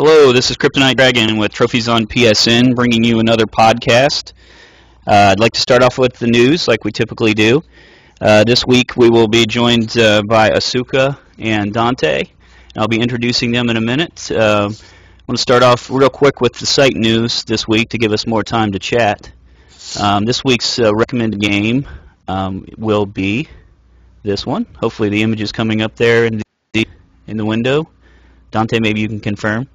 Hello, this is Kryptonite Dragon with TrophiesonPSN, bringing you another podcast. I'd like to start off with the news, like we typically do. This week we will be joined by Asuka and Dante, and I'll be introducing them in a minute. I want to start off real quick with the site news this week to give us more time to chat. This week's recommended game will be this one. Hopefully the image is coming up there in the window. Dante, maybe you can confirm.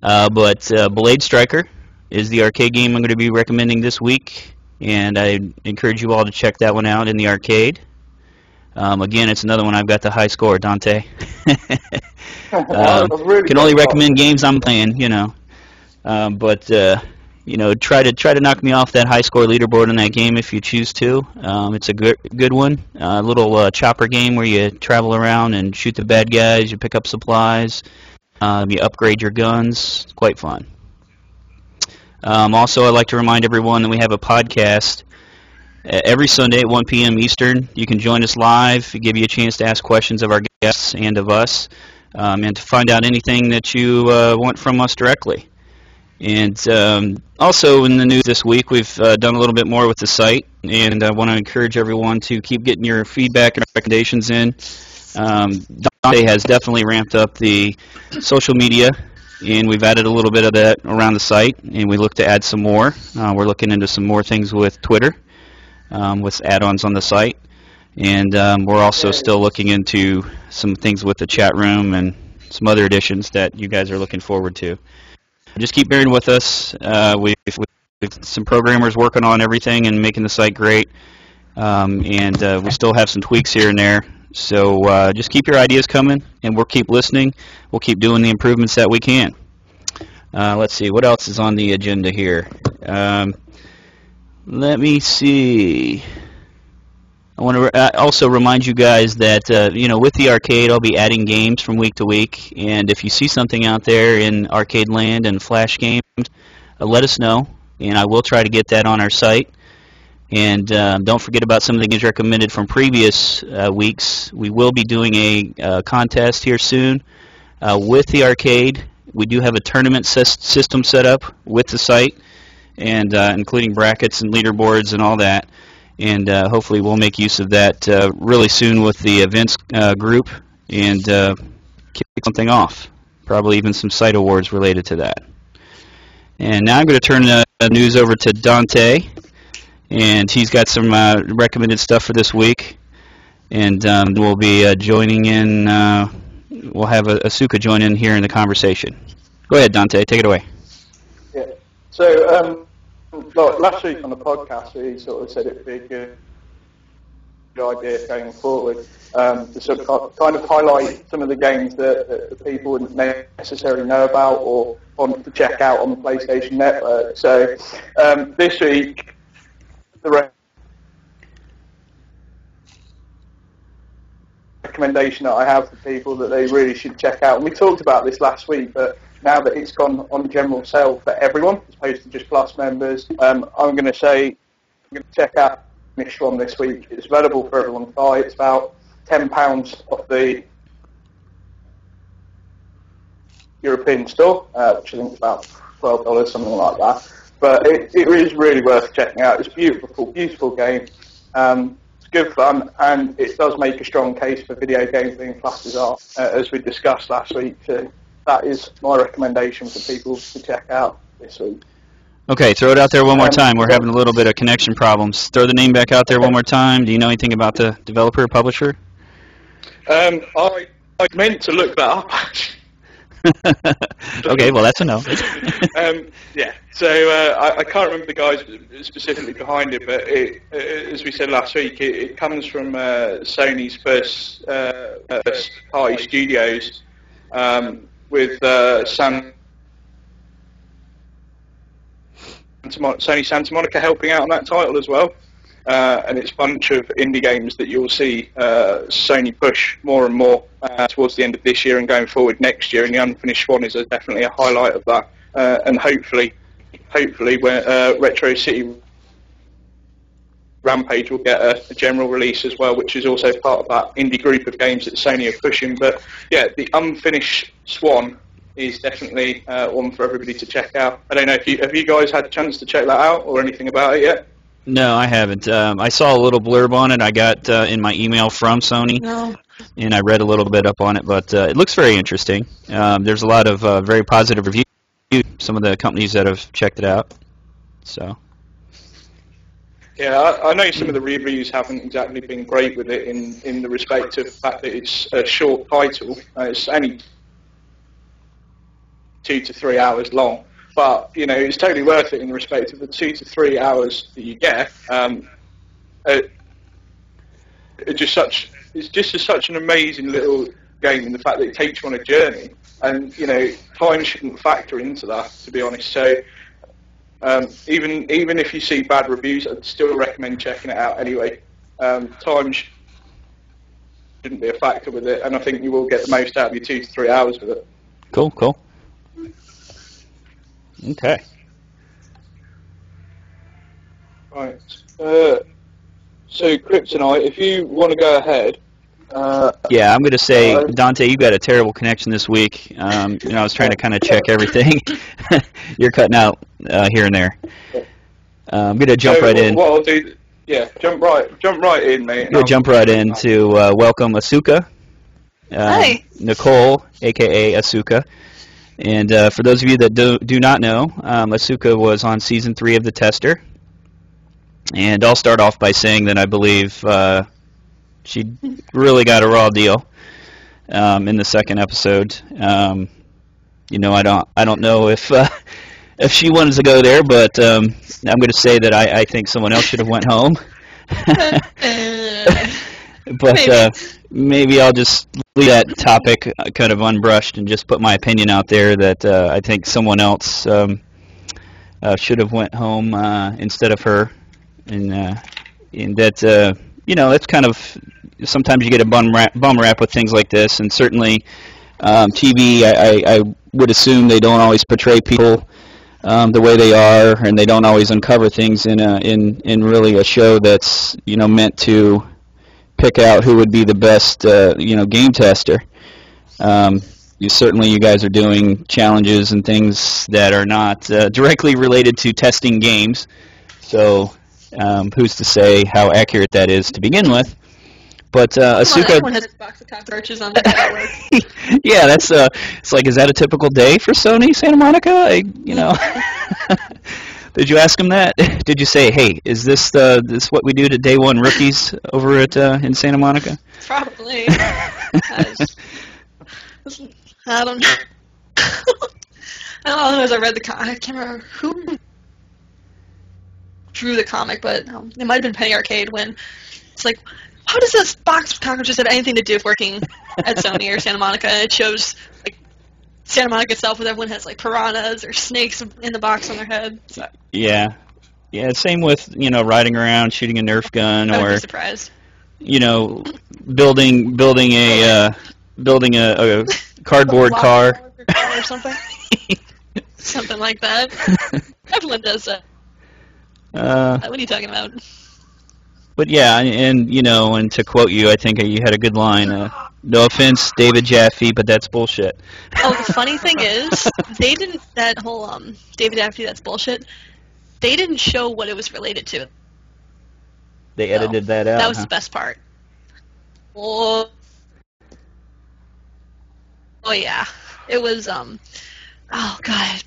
But Blade Striker is the arcade game I'm going to be recommending this week, and I encourage you all to check that one out in the arcade. Again, it's another one I've got the high score, Dante. Can only recommend games I'm playing, you know. But try to knock me off that high score leaderboard in that game if you choose to. It's a good one. A little chopper game where you travel around and shoot the bad guys. You pick up supplies. You upgrade your guns. It's quite fun. Also, I'd like to remind everyone that we have a podcast every Sunday at 1 p.m. Eastern. You can join us live. We give you a chance to ask questions of our guests and of us, and to find out anything that you want from us directly. And also in the news this week, we've done a little bit more with the site, and I want to encourage everyone to keep getting your feedback and recommendations in. Dante has definitely ramped up the social media, and we've added a little bit of that around the site, and we look to add some more. We're looking into some more things with Twitter, with add-ons on the site, and we're also still looking into some things with the chat room and some other additions that you guys are looking forward to. Just keep bearing with us. We've some programmers working on everything and making the site great, and we still have some tweaks here and there. So just keep your ideas coming, and we'll keep listening. We'll keep doing the improvements that we can. Let's see, what else is on the agenda here? Let me see. I want to also remind you guys that, with the arcade, I'll be adding games from week to week. And if you see something out there in arcade land and flash games, let us know, and I will try to get that on our site. And don't forget about some of the games recommended from previous weeks. We will be doing a contest here soon with the arcade. We do have a tournament system set up with the site, and including brackets and leaderboards and all that. And hopefully we'll make use of that really soon with the events group and kick something off. Probably even some site awards related to that. And now I'm going to turn the news over to Dante. And he's got some recommended stuff for this week, and we'll be joining in. We'll have Asuka join in here in the conversation. Go ahead, Dante. Take it away. Yeah. So last week on the podcast, we sort of said it'd be a good idea going forward to sort of kind of highlight some of the games that the people wouldn't necessarily know about or want to check out on the PlayStation Network. So this week, the recommendation that I have for people that they really should check out, and we talked about this last week, but now that it's gone on general sale for everyone, as opposed to just Plus members, I'm going to say I'm going to check out this one this week. It's available for everyone to buy. It's about £10 off the European store, which I think is about $12, something like that. But it is really worth checking out. It's a beautiful game. It's good fun, and it does make a strong case for video games being classed as art, as we discussed last week. So that is my recommendation for people to check out this week. Okay, throw it out there one more time. We're having a little bit of connection problems. Throw the name back out there one more time. Do you know anything about the developer or publisher? I meant to look that up, actually. Okay, well, that's a no. Yeah, so I can't remember the guys specifically behind it, but as we said last week, it comes from Sony's first party studios with Sony Santa Monica helping out on that title as well. And it's a bunch of indie games that you'll see Sony push more and more towards the end of this year and going forward next year, and the Unfinished Swan is definitely a highlight of that. And hopefully where Retro City Rampage will get a general release as well, which is also part of that indie group of games that Sony are pushing. But yeah, the Unfinished Swan is definitely one for everybody to check out. I don't know if have you guys had a chance to check that out or anything about it yet? No, I haven't. I saw a little blurb on it. I got in my email from Sony, and I read a little bit up on it, but it looks very interesting. There's a lot of very positive reviews, some of the companies that have checked it out. So. Yeah, I know some of the reviews haven't exactly been great with it in the respect of the fact that it's a short title. It's only 2 to 3 hours long. But, you know, it's totally worth it in respect of the 2 to 3 hours that you get. It's just such an amazing little game in the fact that it takes you on a journey. And, you know, time shouldn't factor into that, to be honest. So even if you see bad reviews, I'd still recommend checking it out anyway. Time shouldn't be a factor with it, and I think you will get the most out of your 2 to 3 hours with it. Cool, cool. Okay. Right. So, Kryptonite, if you want to go ahead. Yeah, I'm going to say, Dante, you got a terrible connection this week. You know, I was trying to kind of check everything. You're cutting out here and there. I'm going to jump right in. What I'll do, yeah, jump right in, mate. I'm going to jump right in to welcome Asuka. Hi. Nicole, a.k.a. Asuka. And for those of you that do not know, Asuka was on Season 3 of The Tester. And I'll start off by saying that I believe she really got a raw deal in the second episode. You know, I don't know if she wanted to go there, but I'm going to say that I think someone else should have went home. But maybe I'll just leave that topic kind of unbrushed and just put my opinion out there that I think someone else should have went home instead of her, and that you know, it's kind of sometimes you get a bum rap with things like this, and certainly TV. I would assume they don't always portray people the way they are, and they don't always uncover things in really a show that's, you know, meant to pick out who would be the best you know, game tester. You guys are doing challenges and things that are not directly related to testing games, so who's to say how accurate that is to begin with? But Asuka, everyone has a box of cockroaches on their network. Yeah, that's it's like, is that a typical day for Sony Santa Monica? You know. Did you ask him that? Did you say, hey, is this what we do to day one rookies over at in Santa Monica? Probably. I don't know. All I know is I read the comic. I can't remember who drew the comic, but it might have been Penny Arcade, when it's like, how does this box of cockroaches have anything to do with working at Sony or Santa Monica? And it shows like Santa Monica itself, where everyone has like piranhas or snakes in the box on their head. So. Yeah. Same with, you know, riding around shooting a Nerf gun, I would or be surprised. You know, building a cardboard car or something. Something like that. Everyone does that. What are you talking about? But yeah, and you know, and to quote you, I think you had a good line. No offense, David Jaffe, but that's bullshit. Oh, the funny thing is, they didn't, that whole David Jaffe, that's bullshit, they didn't show what it was related to. They edited that out. That was the best part. Oh yeah. It was, oh god,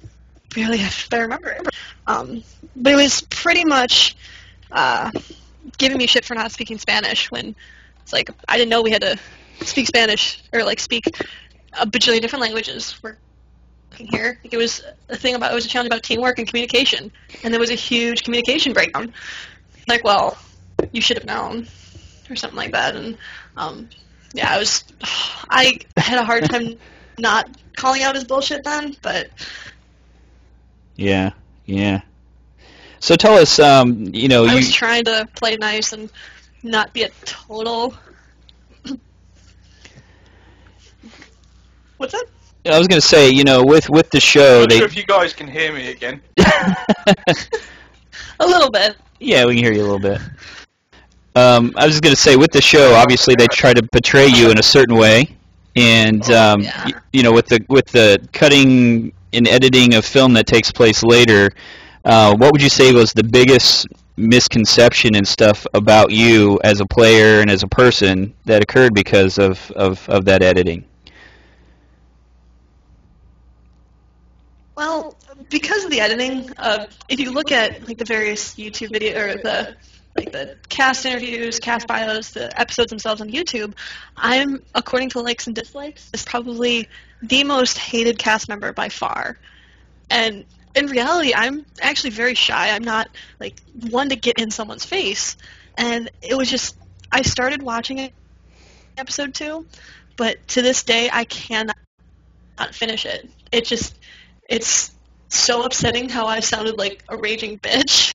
barely if I remember it. But it was pretty much giving me shit for not speaking Spanish, when it's like, I didn't know we had to speak Spanish, or like speak a bajillion different languages working here. Like, it was a challenge about teamwork and communication, and there was a huge communication breakdown. Like, well, you should have known, or something like that. And yeah, I had a hard time not calling out his bullshit then, but yeah. So tell us, you know, I was trying to play nice and not be a total. What's that? I was going to say, you know, with the show, I'm not sure if you guys can hear me again. A little bit. Yeah, we can hear you a little bit. I was just going to say, with the show, obviously they try to portray you in a certain way, And Yeah. with the cutting and editing of film that takes place later, what would you say was the biggest misconception and stuff about you as a player and as a person that occurred because of that editing? Well, because of the editing, if you look at like the various YouTube video or the cast interviews, cast bios, the episodes themselves on YouTube, I'm, according to likes and dislikes, is probably the most hated cast member by far. And in reality, I'm actually very shy. I'm not like one to get in someone's face. And it was just, I started watching episode 2, but to this day I cannot finish it. It's so upsetting how I sounded like a raging bitch.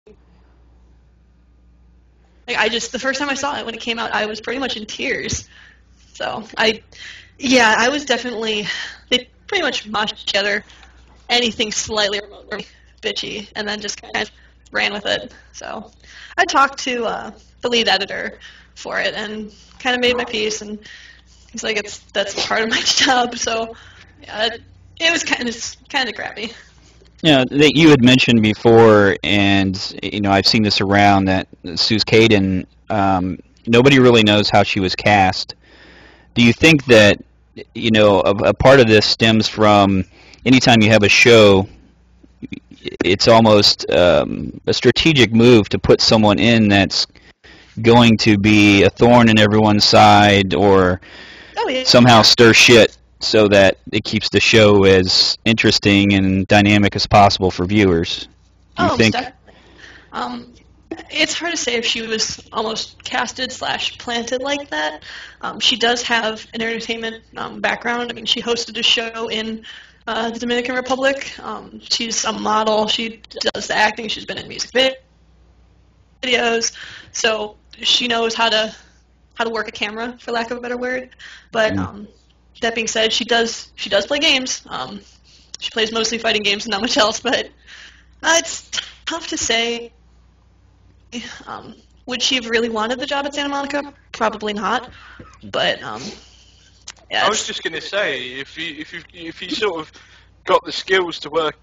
Like the first time I saw it when it came out, I was pretty much in tears. So I was definitely, they pretty much mushed together anything slightly remotely bitchy, and then just kind of ran with it. So I talked to the lead editor for it and kind of made my piece, and he's like, that's part of my job. So yeah, it was kind of crappy. That you had mentioned before, and I've seen this around, that Asuukaa, nobody really knows how she was cast. Do you think that a part of this stems from anytime you have a show, it's almost a strategic move to put someone in that's going to be a thorn in everyone's side or somehow stir shit, so that it keeps the show as interesting and dynamic as possible for viewers? Do you think? It's hard to say if she was almost casted / planted like that. She does have an entertainment background. I mean, she hosted a show in the Dominican Republic. She's a model. She does the acting. She's been in music videos, so she knows how to work a camera, for lack of a better word. But that being said, she does play games. She plays mostly fighting games and not much else. But it's tough to say. Would she have really wanted the job at Santa Monica? Probably not. But yeah. I was just going to say, if you sort of got the skills to work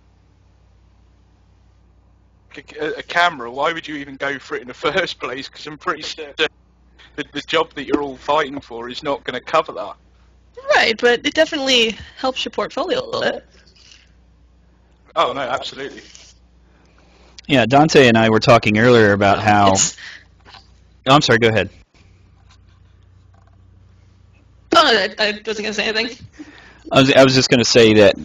a camera, why would you even go for it in the first place? Because I'm pretty certain that the job that you're all fighting for is not going to cover that. Right, but it definitely helps your portfolio a little bit. Oh no, absolutely. Yeah, Dante and I were talking earlier about how. Oh, I'm sorry. Go ahead. Oh, no, I wasn't going to say anything. I was just going to say that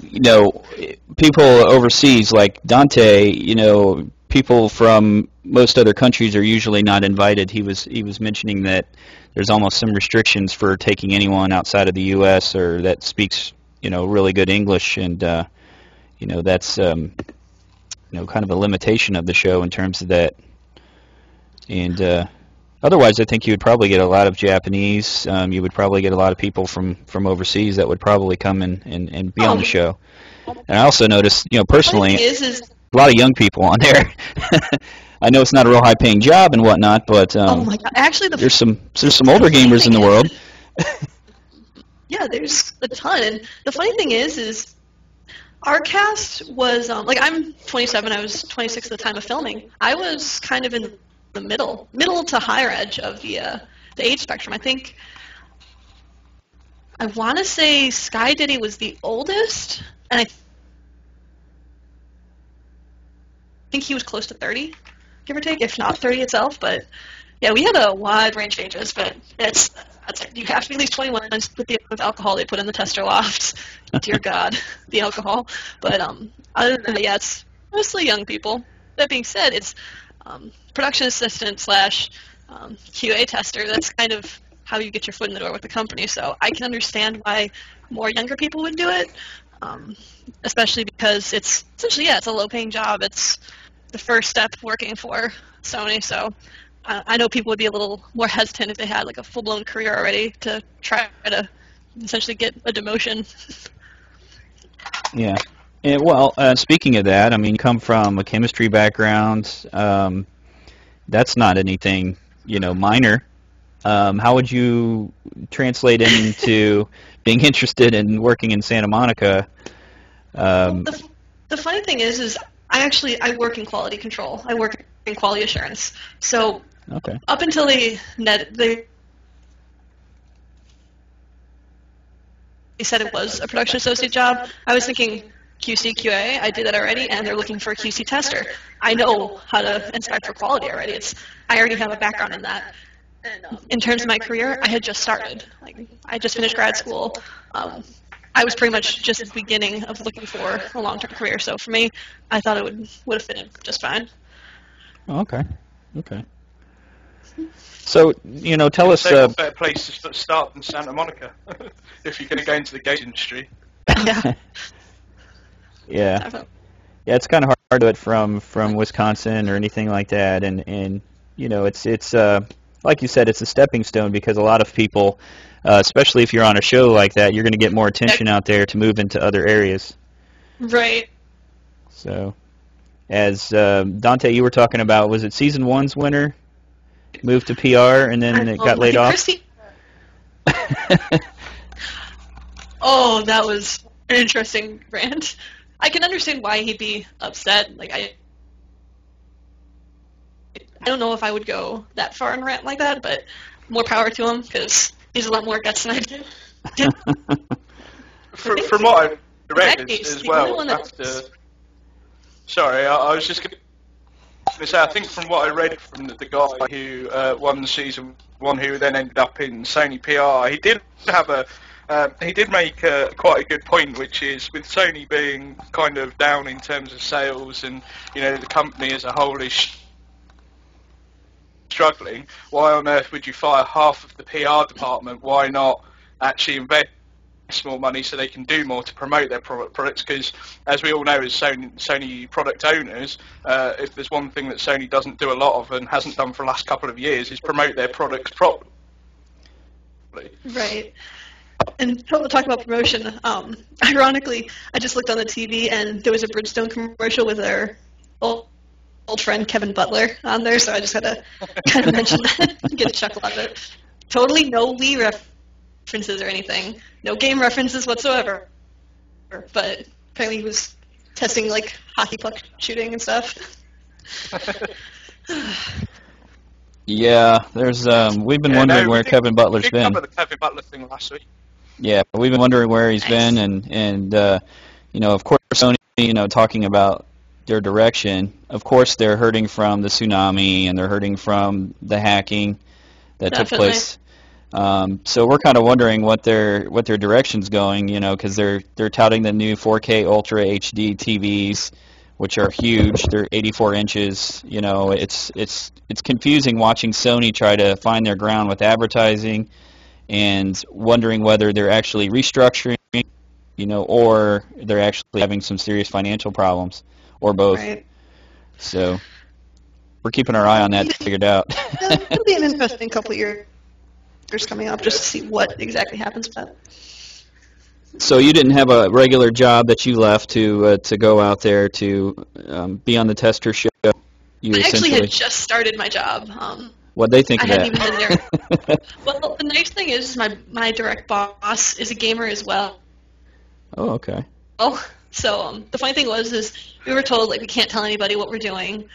people overseas like Dante, people from most other countries are usually not invited. He was mentioning that there's almost some restrictions for taking anyone outside of the U.S. or that speaks really good English, and that's kind of a limitation of the show in terms of that. And otherwise, I think you would probably get a lot of Japanese. You would probably get a lot of people from overseas that would probably come and be on the show. And I also noticed, personally, a lot of young people on there. I know it's not a real high-paying job and whatnot, but oh my God. Actually, there's some older gamers in the world. Yeah, there's a ton. And the funny thing is our cast was I'm 27. I was 26 at the time of filming. I was kind of in the middle to higher edge of the age spectrum. I want to say Sky Diddy was the oldest, and I think he was close to 30, give or take, if not 30 itself. But yeah, we had a wide range of ages, but you have to be at least 21 with the amount of alcohol they put in the tester lofts. Dear God, the alcohol. But other than that, yeah, it's mostly young people. That being said, it's production assistant / QA tester. That's kind of how you get your foot in the door with the company. So I can understand why more younger people would do it, especially because it's essentially, it's a low-paying job. It's the first step working for Sony. So I know people would be a little more hesitant if they had like a full-blown career already to try to essentially get a demotion. Yeah. Yeah, well, speaking of that, I mean, you come from a chemistry background. That's not anything, minor. How would you translate into being interested in working in Santa Monica? The funny thing is I work in quality control. I work in quality assurance. So Okay. up until they said it was a production associate job, I was thinking QC, QA, I did that already, and they're looking for a QC tester. I know how to inspect for quality already. I already have a background in that. And in terms of my career, I had just started. Like, I just finished grad school. I was pretty much just at the beginning of looking for a long-term career. So for me, I thought it would have fit in just fine. Oh, okay. Okay. So, tell us... a better place to start than Santa Monica if you're going to go into the gate industry. Yeah. Yeah. Definitely. Yeah, it's kind of hard to do it from Wisconsin or anything like that. And it's like you said, it's a stepping stone because a lot of people, especially if you're on a show like that, you're going to get more attention out there to move into other areas. Right. So, as Dante, you were talking about, was it season 1's winner? Moved to PR and then it got laid off? Oh, that was an interesting rant. I can understand why he'd be upset. Like, I don't know if I would go that far and rant like that, but more power to him because he's a lot more guts than I do. From what I read as well, sorry, I was just going to say, I think from what I read from the guy who won the season 1, who then ended up in Sony PR, he did have he did make quite a good point, which is with Sony being kind of down in terms of sales and the company as a whole is struggling, why on earth would you fire half of the PR department? Why not actually invest more money so they can do more to promote their products? Because as we all know as Sony product owners, if there's one thing that Sony doesn't do a lot of and hasn't done for the last couple of years is promote their products properly. Right. And talk about promotion. Ironically, I just looked on the TV and there was a Bridgestone commercial with their old friend Kevin Butler on there, so I just had to kind of mention that and get a chuckle out of it. Totally no Wii references or anything. No game references whatsoever. But apparently he was testing like hockey puck shooting and stuff. Yeah, there's we've been wondering where Kevin Butler's been. We covered the Kevin Butler thing last week. Yeah, we've been wondering where he's been, and of course Sony, talking about their direction. Of course, they're hurting from the tsunami, and they're hurting from the hacking that took place. So we're kind of wondering what their direction's going, because they're touting the new 4K Ultra HD TVs, which are huge. They're 84 inches. It's confusing watching Sony try to find their ground with advertising, and wondering whether they're actually restructuring, or they're actually having some serious financial problems, or both. Right. So we're keeping our eye on that to figure it out. It'll be an interesting couple of years coming up just to see what exactly happens with that. So you didn't have a regular job that you left to go out there to be on the tester show? I actually had just started my job. What'd they think of that? I hadn't even been there. Well, the nice thing is my direct boss is a gamer as well. Oh, okay. Oh, so the funny thing is we were told we can't tell anybody what we're doing.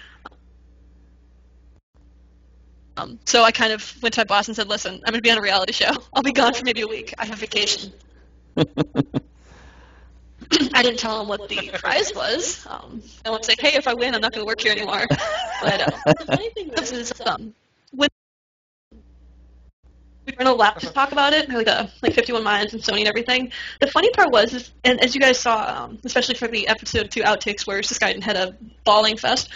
So I kind of went to my boss and said, "Listen, I'm going to be on a reality show. I'll be gone for maybe a week. I have vacation." I didn't tell him what the prize was. I won't say, "Hey, if I win, I'm not going to work here anymore." But the funny thing is, when we weren't allowed to talk about it, like 51 Minds and Sony and everything. The funny part was, and as you guys saw, especially for the episode 2 outtakes where Asuukaa had a bawling fest,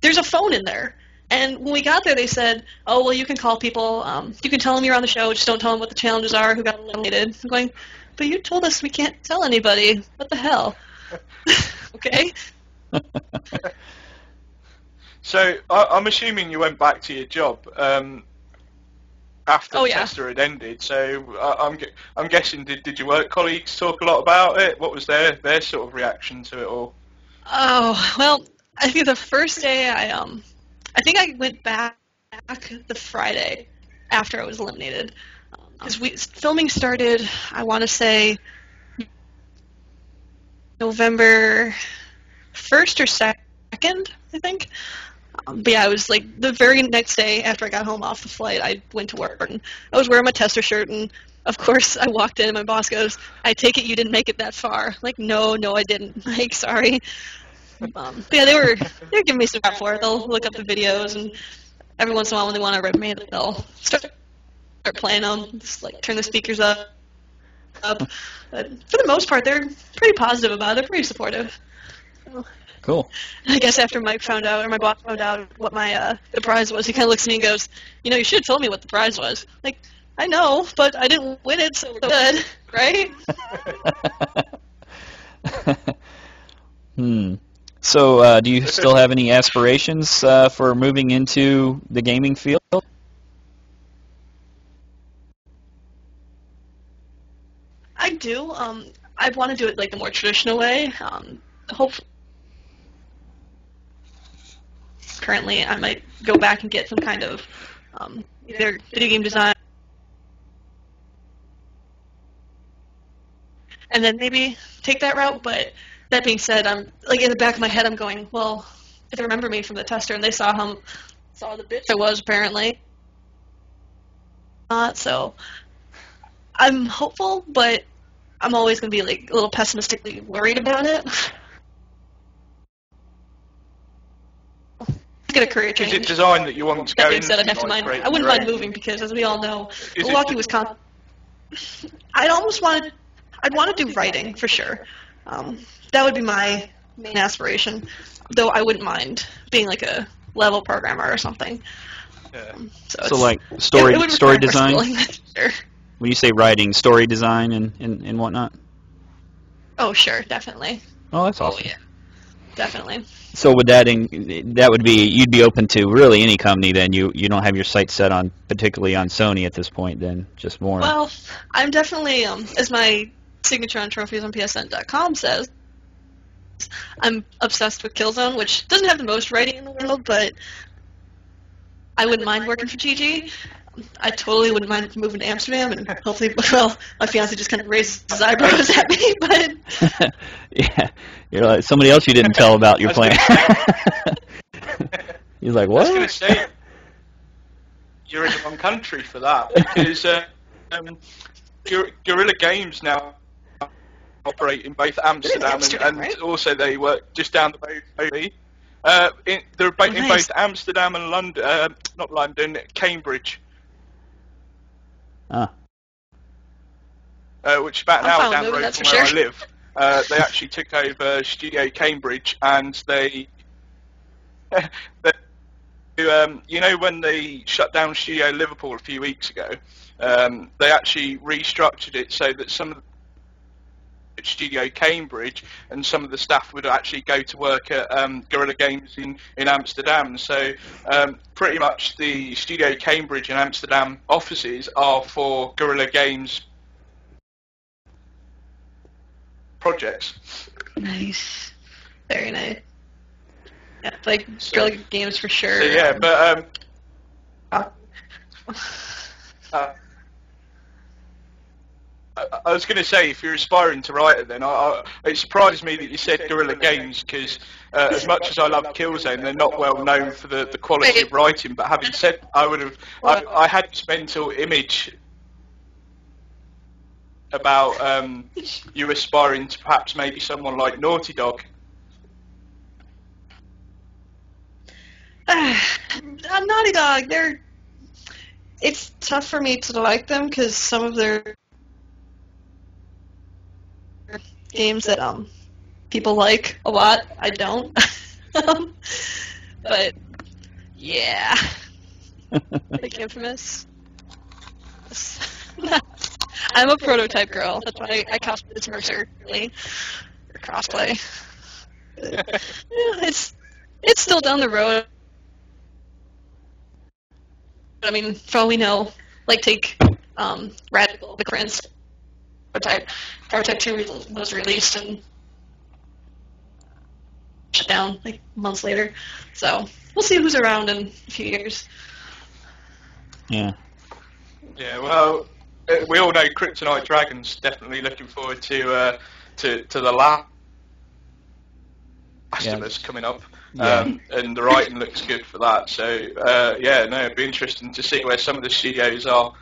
there's a phone in there. And when we got there, they said, "Oh, well, you can call people. You can tell them you're on the show. Just don't tell them what the challenges are, who got eliminated." I'm going, "But you told us we can't tell anybody. What the hell?" Okay. So I'm assuming you went back to your job after the tester had ended. So I'm guessing did your work colleagues talk a lot about it? What was their sort of reaction to it all? Oh, well, I think the first day I think I went back the Friday, after I was eliminated. Because filming started, I want to say, November 1st or 2nd, I think. But yeah, it was like the very next day after I got home off the flight, I went to work, and I was wearing my tester shirt, and of course I walked in and my boss goes, "I take it you didn't make it that far." Like, no, I didn't. Like, sorry. But yeah, they were giving me some crap for it. They'll look up the videos, and every once in a while when they want to rip me, they'll start playing them, just like turn the speakers up. But for the most part, they're pretty positive about it. They're pretty supportive. So, Cool. I guess after Mike found out, or my boss found out what my the prize was, he kind of looks at me and goes, "You know, you should have told me what the prize was." Like, I know, but I didn't win it, so good, right? So, do you still have any aspirations for moving into the gaming field? I do. I want to do it like the more traditional way. Hopefully, currently, I might go back and get some kind of either video game design, and then maybe take that route. But that being said, I'm like in the back of my head, I'm going, well, if they remember me from the tester and they saw the bitch I was apparently, so I'm hopeful, but I'm always going to be like a little pessimistically worried about it. Get a career change. Is it design that you want to go That being into? said, I wouldn't mind moving because, as we all know, Milwaukee, Wisconsin. I'd want to do writing for sure. That would be my main aspiration. Though I wouldn't mind being like a level programmer or something. Yeah. So like story design. Sure. When you say writing, story design and whatnot. Oh, sure, definitely. Oh, that's awesome. Oh, yeah, definitely. So would that would be, you'd be open to really any company then? You don't have your sights set on particularly on Sony at this point then, just more. Well, I'm definitely as my signature on TrophiesonPSN.com says, I'm obsessed with Killzone, which doesn't have the most writing in the world, but I wouldn't mind working for GG. I totally wouldn't mind moving to Amsterdam, and hopefully, well, my fiance just kind of raises his eyebrows at me, but... Yeah, you're like somebody else you didn't tell about your plan. He's like, what? I was going to say, you're in the wrong country for that, because Guerrilla Games now operate in both Amsterdam and right? also they work just down the road from me. They're both in both Amsterdam and London, not London, Cambridge. Which is about an hour down the road from where I live. They actually took over Studio Cambridge, and they you know, when they shut down Studio Liverpool a few weeks ago, they actually restructured it so that some of the Studio Cambridge and some of the staff would actually go to work at Guerrilla Games in Amsterdam. So pretty much the Studio Cambridge and Amsterdam offices are for Guerrilla Games projects. Nice. Very nice. Yeah, like Guerrilla Games for sure. So yeah, but I was going to say, if you're aspiring to writer, then it surprises me that you said Guerrilla Games, because as much as I love Killzone, they're not well known for the quality of writing. But having said, I had this mental image about you aspiring to perhaps maybe someone like Naughty Dog. Naughty Dog, it's tough for me to like them because some of their games that people like a lot, I don't. But yeah, like Infamous. I'm a prototype girl. That's why I cosplay as Mercer, really, or crossplay. Yeah, it's still down the road. I mean, for all we know, like take Radical, the current prototype 2 was released and shut down like months later. So we'll see who's around in a few years. Yeah. Yeah, well, we all know Kryptonite Dragon's definitely looking forward to the last of us coming up. And the writing looks good for that. So, it'd be interesting to see where some of the studios are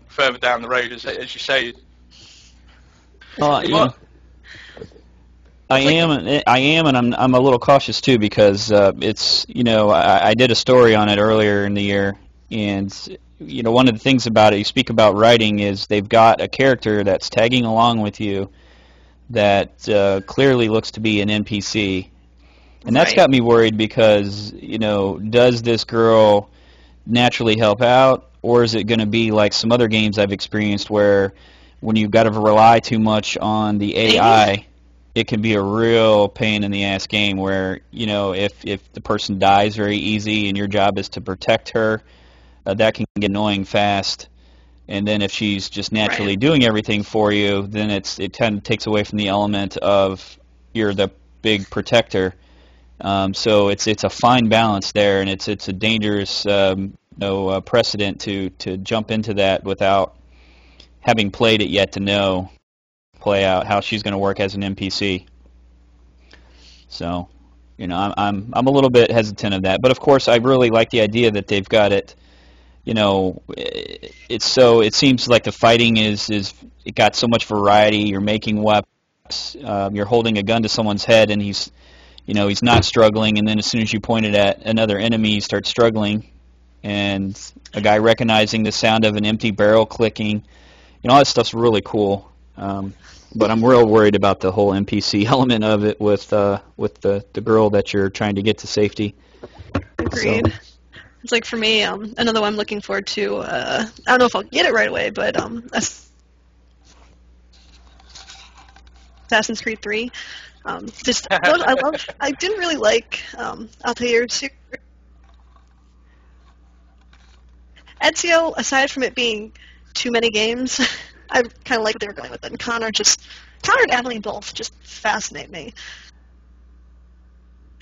further down the road, as you say. Well, I am, and I'm a little cautious too, because it's, I did a story on it earlier in the year, and one of the things about it, you speak about writing, is they've got a character that's tagging along with you that clearly looks to be an NPC, and that's got me worried, because does this girl naturally help out, or is it going to be like some other games I've experienced where when you've got to rely too much on the AI, it can be a real pain in the ass game where, if the person dies very easy and your job is to protect her, that can get annoying fast. And then if she's just naturally doing everything for you, then it kind of takes away from the element of you're the big protector. So it's a fine balance there, and it's a dangerous precedent to jump into that without having played it yet to play out how she's going to work as an NPC. So, I'm a little bit hesitant of that, but of course I really like the idea that they've got it. It seems like the fighting is it got so much variety. You're making weapons. You're holding a gun to someone's head, and he's not struggling, and then as soon as you point it at another enemy, he starts struggling. And a guy recognizing the sound of an empty barrel clicking. All that stuff's really cool. But I'm real worried about the whole NPC element of it with the girl that you're trying to get to safety. Agreed. So. It's like, for me, another one I'm looking forward to, I don't know if I'll get it right away, but Assassin's Creed 3. I didn't really like Altair Ezio, aside from it being too many games. I kind of like what they were going with it. And Connor and Adeline both just fascinate me.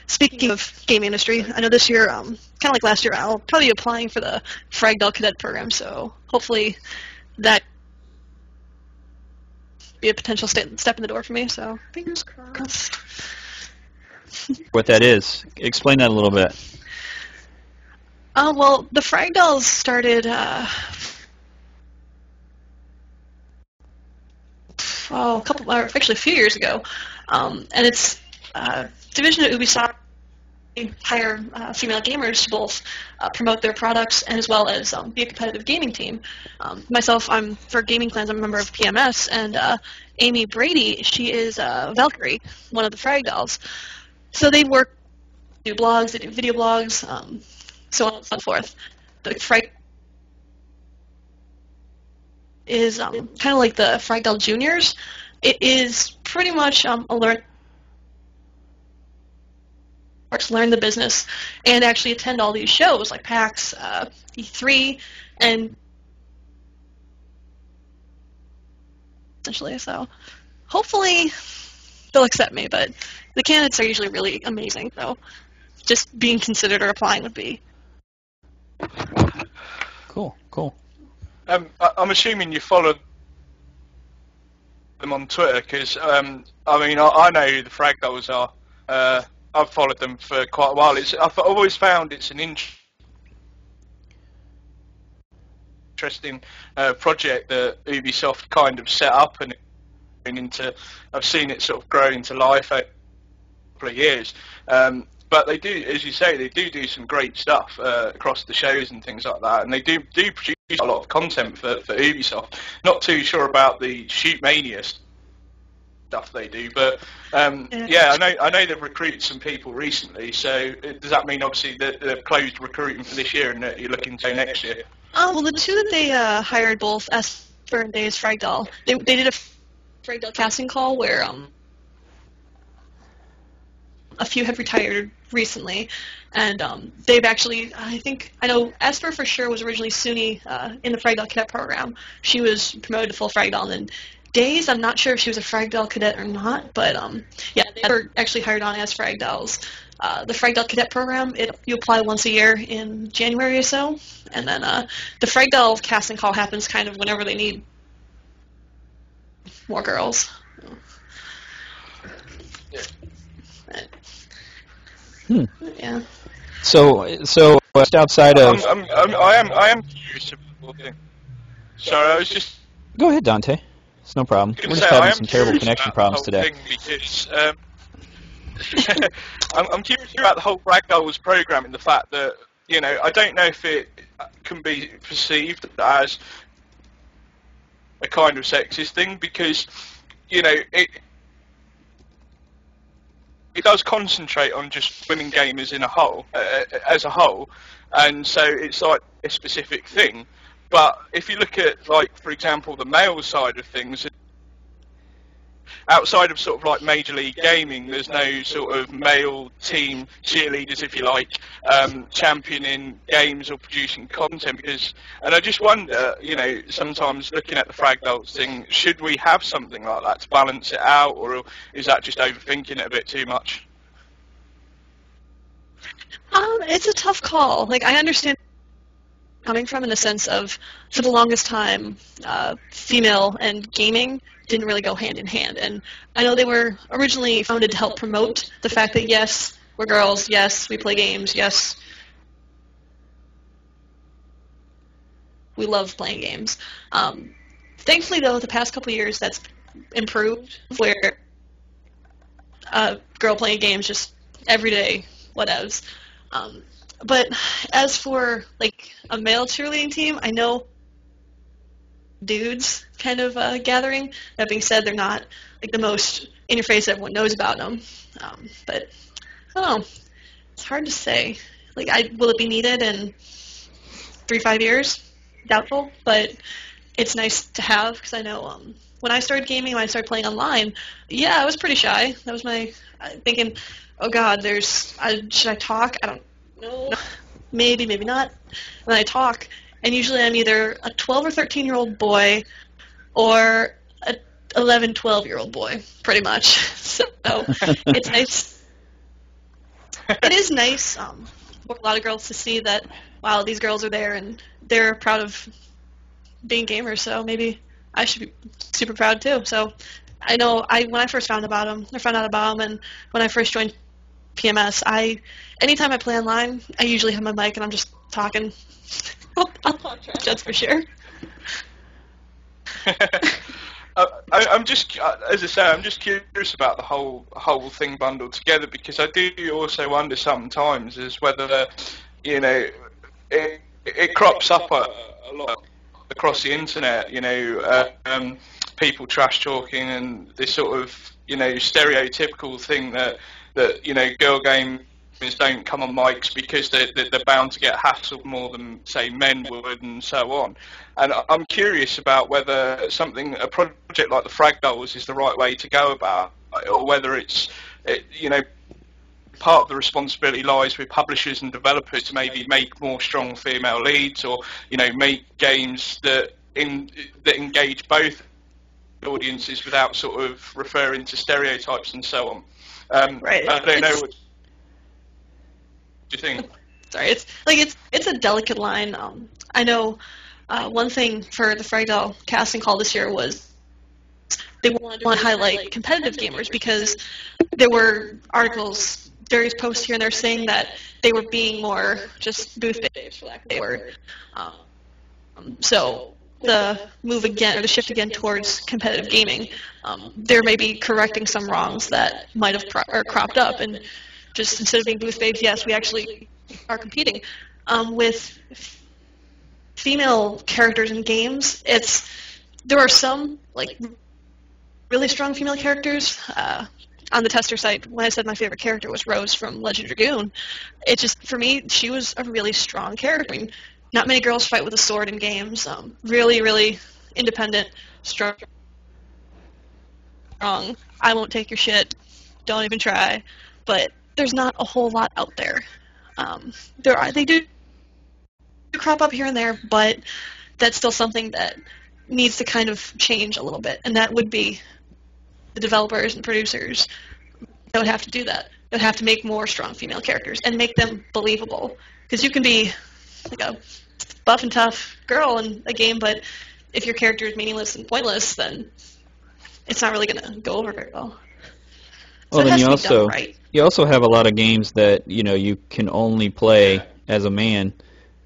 Speaking of game industry, I know this year, kind of like last year, I'll probably be applying for the Fragdal Cadet program, so hopefully that be a potential step in the door for me, so fingers crossed. What that is. Explain that a little bit. Well, the Fragdals started a few years ago, and it's a division of Ubisoft. They hire female gamers to both promote their products and as well as be a competitive gaming team. Myself, for Gaming Clans, I'm a member of PMS, and Amy Brady, she is Valkyrie, one of the Fragdals. So they do blogs, they do video blogs, so on and so forth. The Frag is kind of like the Fragdal Juniors. It is pretty much to learn the business and actually attend all these shows like PAX, E3, and essentially. So hopefully they'll accept me, but the candidates are usually really amazing, so just being considered or applying would be cool. I'm assuming you follow them on Twitter, because I know who the Fragdals are. I've followed them for quite a while. I've always found it's an interesting project that Ubisoft kind of set up, and I've seen it sort of grow into life over a couple of years. But they do, as you say, they do some great stuff across the shows and things like that, and they do produce a lot of content for Ubisoft. Not too sure about the Shoot Mania stuff they do, but I know they've recruited some people recently. So does that mean obviously that they've closed recruiting for this year and that you're looking to next year? Well, the two that they hired, both Esper and Days Fragdal, they did a Fragdal casting call where a few have retired recently, and they've actually, I know Esper for sure was originally Suni in the Fragdal Cadet program. She was promoted to full Fragdal, and Days, I'm not sure if she was a Fragdal Cadet or not, but they were actually hired on as Fragdals. the Fragdell Cadet Program. You apply once a year in January or so, and then the Fragdell casting call happens kind of whenever they need more girls. Yeah. So just outside of. I am curious about one thing. Sorry, I was just. Go ahead, Dante. It's no problem. We're just having some terrible connection problems today. Because, I'm curious about the whole Ragdoll's program and the fact that, you know, I don't know if it can be perceived as a kind of sexist thing, because, you know, it does concentrate on just women gamers as a whole, and so it's like a specific thing. But if you look at, like, for example, the male side of things, outside of sort of like Major League Gaming, there's no sort of male team cheerleaders, if you like, championing games or producing content. And I just wonder, you know, sometimes looking at the Fragdolls thing, should we have something like that to balance it out, or is that just overthinking it a bit too much? It's a tough call. Like, I understand coming from in the sense of, for the longest time, female and gaming didn't really go hand in hand. And I know they were originally founded to help promote the fact that, yes, we're girls, yes, we play games, yes, we love playing games. Thankfully, though, the past couple of years, that's improved, where girl playing games just every day, whatevs. But as for, like, a male cheerleading team, I know dudes kind of gathering. That being said, they're not, like, the most in-your-face everyone knows about them. But, I don't know. It's hard to say. Like, will it be needed in 3-5 years? Doubtful. But it's nice to have, because I know when I started gaming, when I started playing online, yeah, I was pretty shy. That was my thinking, oh, God, should I talk? I don't know. Maybe, maybe not. And I talk, and usually I'm either a 12 or 13-year-old boy or a 11, 12-year-old boy, pretty much. So it's nice. It is nice for a lot of girls to see that, wow, these girls are there and they're proud of being gamers, so maybe I should be super proud too. So I know when I first found out about them, and when I first joined PMS, anytime I play online, I usually have my mic and I'm just talking. That's for sure. I'm just, as I say, I'm just curious about the whole thing bundled together, because I do also wonder sometimes as whether, you know, it crops up a lot across the internet, you know, people trash talking and this sort of, you know, stereotypical thing that you know, girl gamers don't come on mics because they're bound to get hassled more than, say, men would, and so on. And I'm curious about whether a project like the Fragdolls is the right way to go about it, or whether you know, part of the responsibility lies with publishers and developers to maybe make more strong female leads, or, you know, make games that engage both audiences without sort of referring to stereotypes and so on. Right. I don't know what do you think. Sorry, it's a delicate line. I know one thing for the Fragdell casting call this year was they wanted to highlight competitive gamers, because there were articles, various posts here and there saying that they were being more just booth babes, for lack of a word. So the move again, or the shift again towards competitive gaming, there may be correcting some wrongs that might have cropped up, and just instead of being booth babes, yes, we actually are competing. With female characters in games, there are some, like, really strong female characters. On the tester site, when I said my favorite character was Rose from Legend Dragoon, it just, for me, she was a really strong character. I mean, not many girls fight with a sword in games. Really, really independent, strong. I won't take your shit. Don't even try. But there's not a whole lot out there. They do crop up here and there, but that's still something that needs to kind of change a little bit, and that would be the developers and producers that would have to do that. they'd have to make more strong female characters and make them believable. Because you can be like a buff and tough girl in a game, but if your character is meaningless and pointless, then it's not really going to go over very well. So Well, it then has to be done right. you also have a lot of games that you can only play as a man.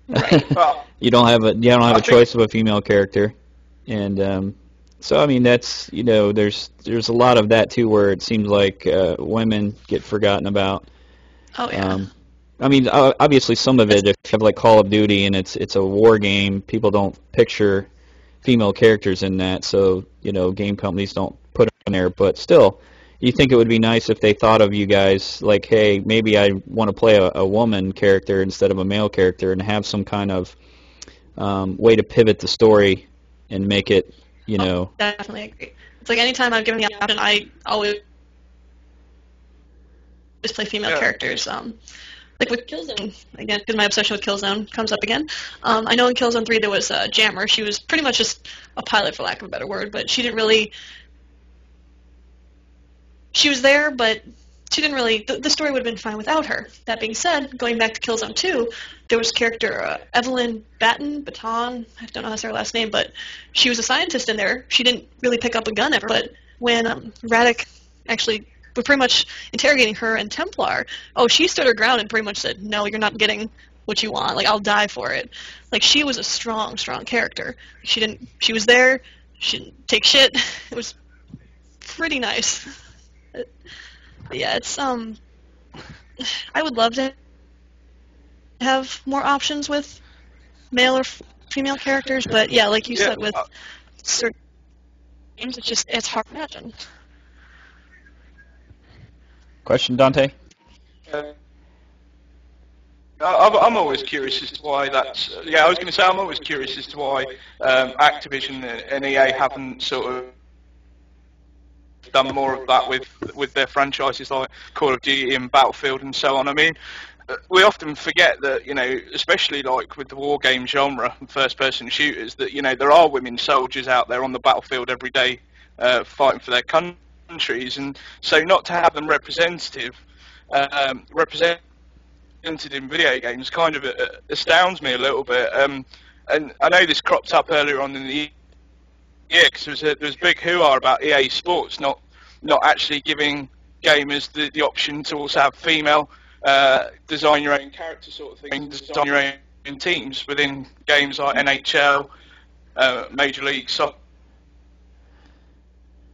Right. Well, you don't have a think- choice of a female character, and so I mean that's there's a lot of that too where it seems like women get forgotten about. Oh, yeah. I mean, obviously some of it, if you have like Call of Duty and it's a war game, people don't picture female characters in that, so game companies don't put them in there. But still, you think it would be nice if they thought of you guys like, hey, maybe I want to play a woman character instead of a male character, and have some kind of way to pivot the story and make it, Definitely agree. It's like anytime I'm given the option, I always just play female characters. Like with Killzone, again, because my obsession with Killzone comes up again. I know in Killzone 3 there was Jammer. She was pretty much just a pilot, for lack of a better word, but she didn't really... She was there, but she didn't really... The story would have been fine without her. That being said, going back to Killzone 2, there was character Evelyn Baton, I don't know how to say her last name, but she was a scientist in there. She didn't really pick up a gun ever, but when Radek actually... We're pretty much interrogating her and Templar. Oh, she stood her ground and pretty much said, no, you're not getting what you want. Like, I'll die for it. Like, she was a strong, strong character. She was there. She didn't take shit. It was pretty nice. But yeah, it's, I would love to have more options with male or female characters, but yeah, like you said, with certain games, it's hard to imagine. Question, Dante? I'm always curious as to why that's... I was going to say I'm always curious as to why Activision and EA haven't sort of done more of that with their franchises like Call of Duty and Battlefield and so on. I mean, we often forget that, especially like with the war game genre and first-person shooters, that, there are women soldiers out there on the battlefield every day fighting for their countries, and so not to have them represented in video games kind of astounds me a little bit. And I know this cropped up earlier on in the year because there was big hoo-ha about EA Sports not actually giving gamers the option to also have female design your own character sort of thing, design your own teams within games like NHL, Major League Soccer,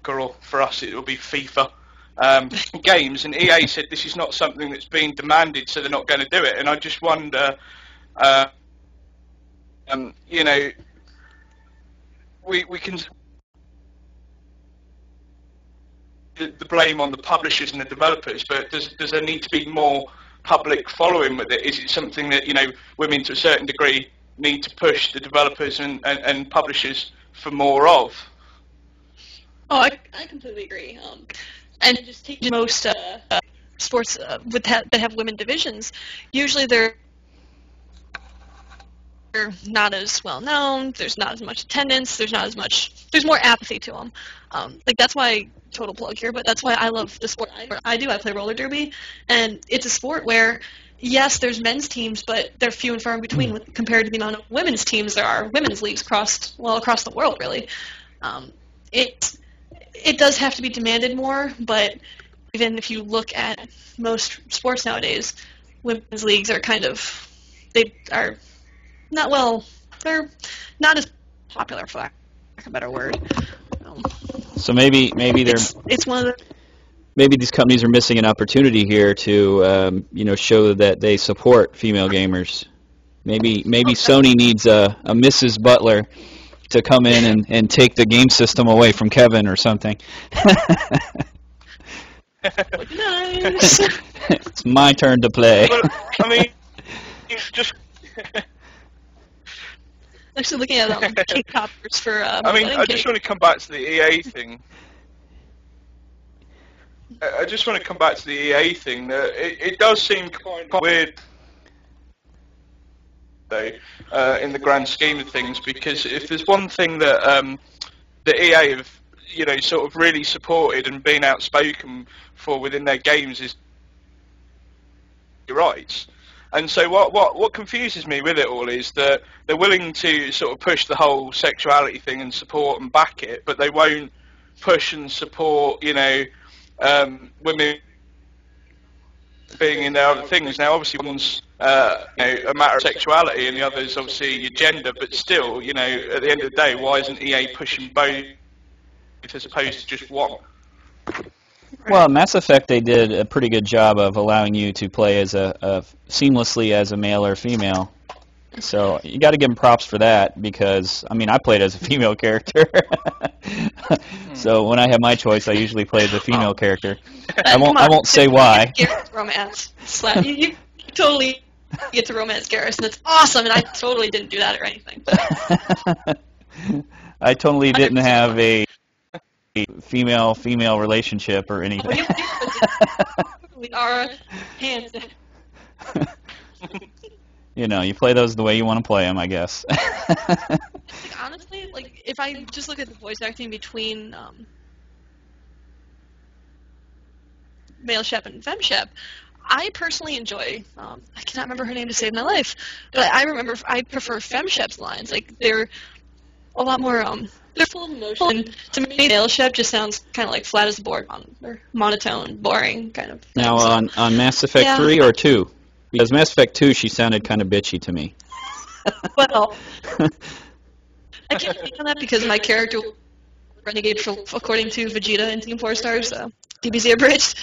or for us it will be FIFA games, and EA said this is not something that's being demanded, so they're not going to do it. And I just wonder, we can the blame on the publishers and the developers, but does there need to be more public following with it? Is it something that women to a certain degree need to push the developers and publishers for more of? Oh, I completely agree. And just take most sports that have women divisions. Usually they're not as well known. There's not as much attendance. There's more apathy to them. Like that's why, total plug here, but that's why I love the sport I do. I play roller derby, and it's a sport where, yes, there's men's teams, but they're few and far in between compared to the amount of women's teams there are. Women's leagues across the world, really. It does have to be demanded more, but even if you look at most sports nowadays, women's leagues are they're not as popular, for lack of a better word. So maybe it's one of the... Maybe these companies are missing an opportunity here to show that they support female gamers. Maybe Sony needs a Mrs. Butler to come in and take the game system away from Kevin or something. Nice. It's my turn to play. Well, I mean, just... Actually looking at cake toppers for I just want to come back to the EA thing. It does seem kind of weird, though, in the grand scheme of things, because if there's one thing that the EA have, sort of really supported and been outspoken for within their games is rights. And so what confuses me with it all is that they're willing to sort of push the whole sexuality thing and support and back it, but they won't push and support, women being in their other things. Now, obviously, one's a matter of sexuality, and the other's obviously your gender. But still, at the end of the day, why isn't EA pushing both as opposed to just one? Well, Mass Effect, they did a pretty good job of allowing you to play as seamlessly as a male or female. So you got to give them props for that, because I played as a female character. So when I have my choice, I usually play as a female character. I won't say why. Romance. You totally get to romance Garrus, and it's awesome. And I totally didn't do that or anything. I totally didn't have a female relationship or anything. We are hands. You play those the way you want to play them, I guess. Honestly, if I just look at the voice acting between male Shep and fem Shep, I personally enjoy. I cannot remember her name to save my life, but I prefer fem Shep's lines. They're a lot more. They're full of emotion. To me, male Shep just sounds kind of like flat as a board, or monotone, boring kind of thing. Now, on Mass Effect 3 or 2? Because Mass Effect 2, she sounded kind of bitchy to me. Well, I can't speak on that because my character renegade according to Vegeta in Team 4 Stars, DBZ abridged.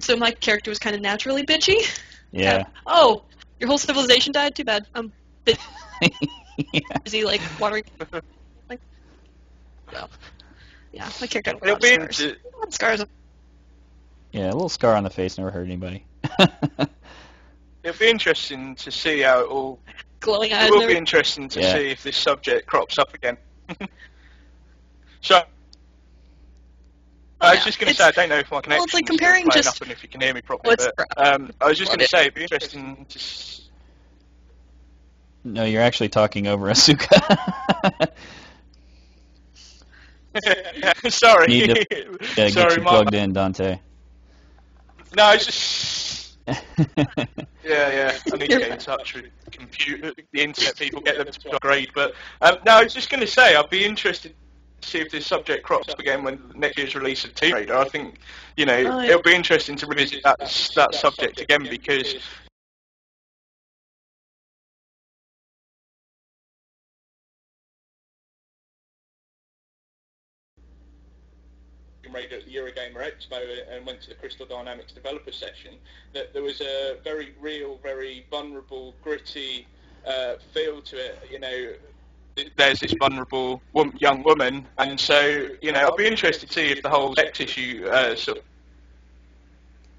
So my character was kind of naturally bitchy. Yeah. Oh, your whole civilization died? Too bad. I'm busy, yeah. watering. So, yeah, my character had a It'll lot be of scars. Scars. Yeah, a little scar on the face never hurt anybody. It'll be interesting to see how it all. Glowing eyes. It will be interesting to see if this subject crops up again. So, I was just going to say, I don't know if my connection it's like comparing is just up and if you can hear me properly, but I was just going to say, it'd be interesting to. No, you're actually talking over Asuka. Sorry. Need to get Sorry, you plugged in, Dante. No, it's just. Yeah. I need to get in touch with the internet people, get them to upgrade. But no, I was just going to say, I'd be interested to see if this subject crops up again when next year's release of Tomb Raider. I think, it'll be interesting to revisit that subject again, because. At the Eurogamer Expo and went to the Crystal Dynamics developer session, that there was a very real, very vulnerable, gritty feel to it. There's this vulnerable young woman, and so I'll be interested to see if the whole sex issue sort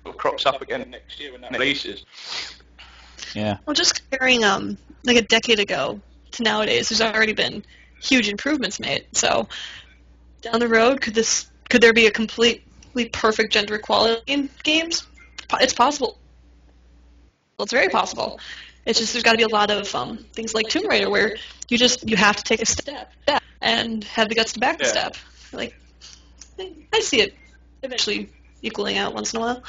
of crops up again next year when that releases. Yeah. Well, just comparing a decade ago to nowadays, there's already been huge improvements made. So down the road, could there be a completely perfect gender equality in games? It's possible. Well, it's very possible. It's just there's got to be a lot of things like Tomb Raider where you have to take a step and have the guts to back the step. I see it eventually equaling out once in a while.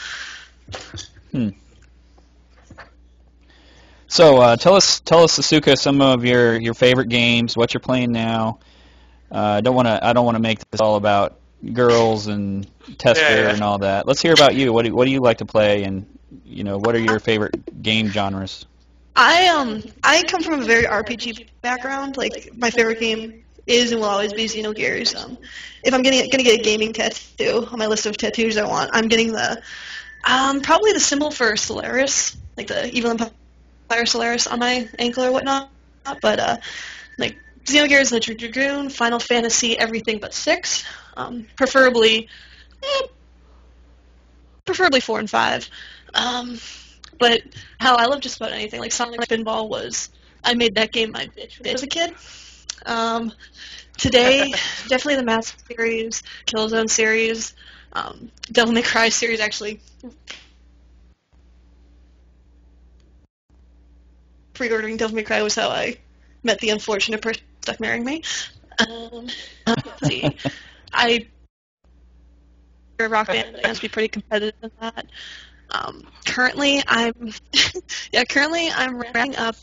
So tell us, Asuka, some of your favorite games, what you're playing now. I don't want to make this all about girls and Tester and all that. Let's hear about you. What do you like to play, and what are your favorite game genres? I come from a very RPG background. My favorite game is and will always be Xenogears. If I'm gonna get a gaming tattoo on my list of tattoos I want, I'm getting the probably the symbol for Solaris, like the Evil Empire Solaris on my ankle or whatnot. But Xenogears, the Dragoon, Final Fantasy, everything but 6. Preferably 4 and 5. But hell, I love just about anything. Like Sonic Spinball I made that game my bitch as a kid. Today, definitely the Mass series, Killzone series, Devil May Cry series actually. Pre-ordering Devil May Cry was how I met the unfortunate person stuck marrying me. Let's see. Rock Band, I must be pretty competitive in that. Currently, I'm currently I'm wrapping up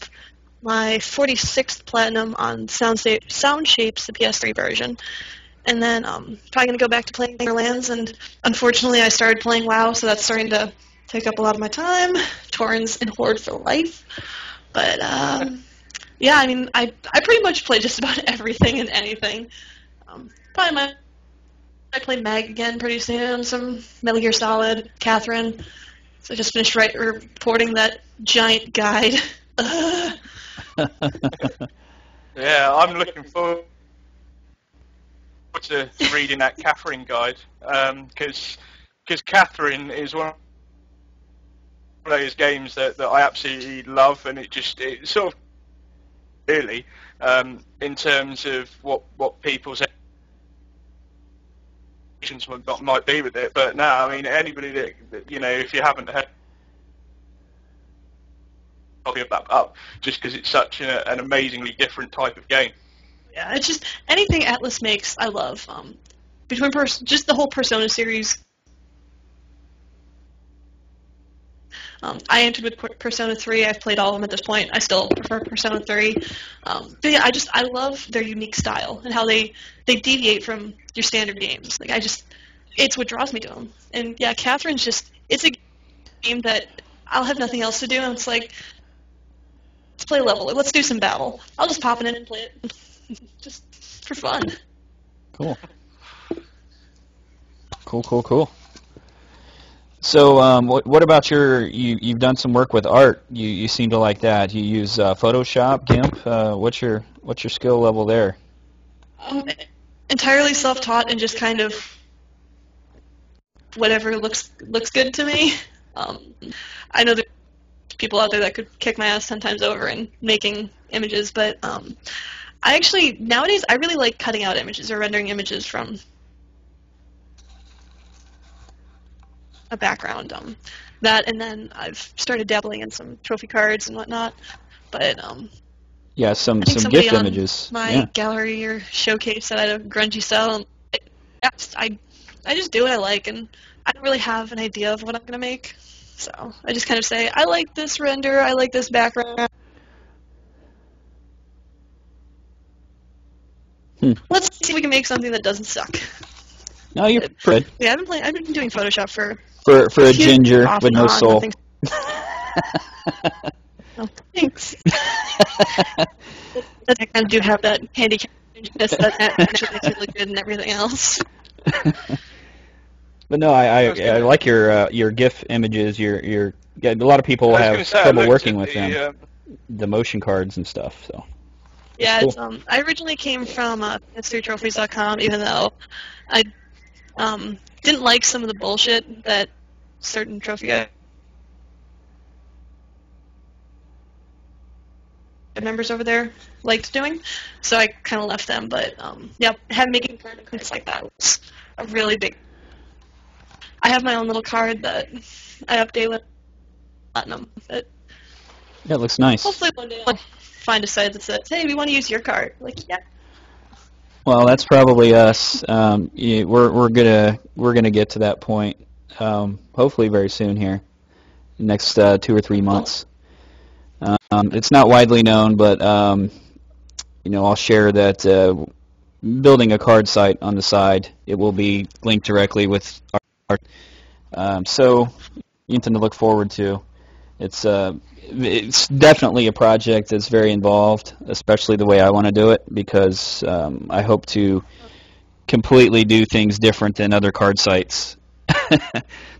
my 46th platinum on Soundshapes, the PS3 version, and then probably gonna go back to playing Borderlands. And unfortunately, I started playing WoW, so that's starting to take up a lot of my time. Torrens and Horde for life. But yeah, I mean, I pretty much play just about everything and anything. Probably I play Mag again pretty soon. Some Metal Gear Solid, Catherine. So I just finished reporting that giant guide. Yeah, I'm looking forward to reading that Catherine guide, because Catherine is one of those games that I absolutely love, and it sort of really, in terms of what people's expectations might be with it. But no, I mean, anybody that if you haven't heard, I'll give that up, just because it's such an amazingly different type of game. Yeah, it's just anything Atlas makes, I love. Between just the whole Persona series. I entered with Persona 3. I've played all of them at this point. I still prefer Persona 3. But yeah, I love their unique style and how they deviate from your standard games. Like it's what draws me to them. And yeah, Catherine's it's a game that I'll have nothing else to do, and it's like, let's play a level. Let's do some battle. I'll just pop it in and play it, just for fun. Cool. Cool. So, what about you've done some work with art. You seem to like that. You use Photoshop, GIMP. What's your skill level there? Entirely self-taught and just kind of whatever looks good to me. I know there's people out there that could kick my ass 10 times over in making images, but nowadays I really like cutting out images or rendering images from a background. That, and then I've started dabbling in some trophy cards and whatnot. But yeah, some somebody GIF on images. My gallery or showcase that I had a grungy cell. I just do what I like, and I don't really have an idea of what I'm gonna make. So I just kind of say, I like this render, I like this background. Let's see if we can make something that doesn't suck. No, you're good. Yeah, I've been doing Photoshop for a ginger with no soul. Oh, thanks. I kind of do have that handicap that actually makes me look good and everything else. But no, I like your GIF images. A lot of people have trouble working with them, the motion cards and stuff. So yeah, cool. I originally came from Trophies.com, even though I didn't like some of the bullshit that certain trophy guys members over there liked doing, so I kind of left them. But yeah, making cards like that was a really big. I have my own little card that I update with platinum. Yeah, it looks nice. Hopefully one day I'll find a site that says, "Hey, we want to use your card." Like, yeah. Well, that's probably us. Yeah, we're gonna get to that point. Hopefully very soon here, next 2 or 3 months. It's not widely known, but I'll share that building a card site on the side. It will be linked directly with our so something to look forward to. It's definitely a project that's very involved, especially the way I want to do it, because I hope to completely do things different than other card sites.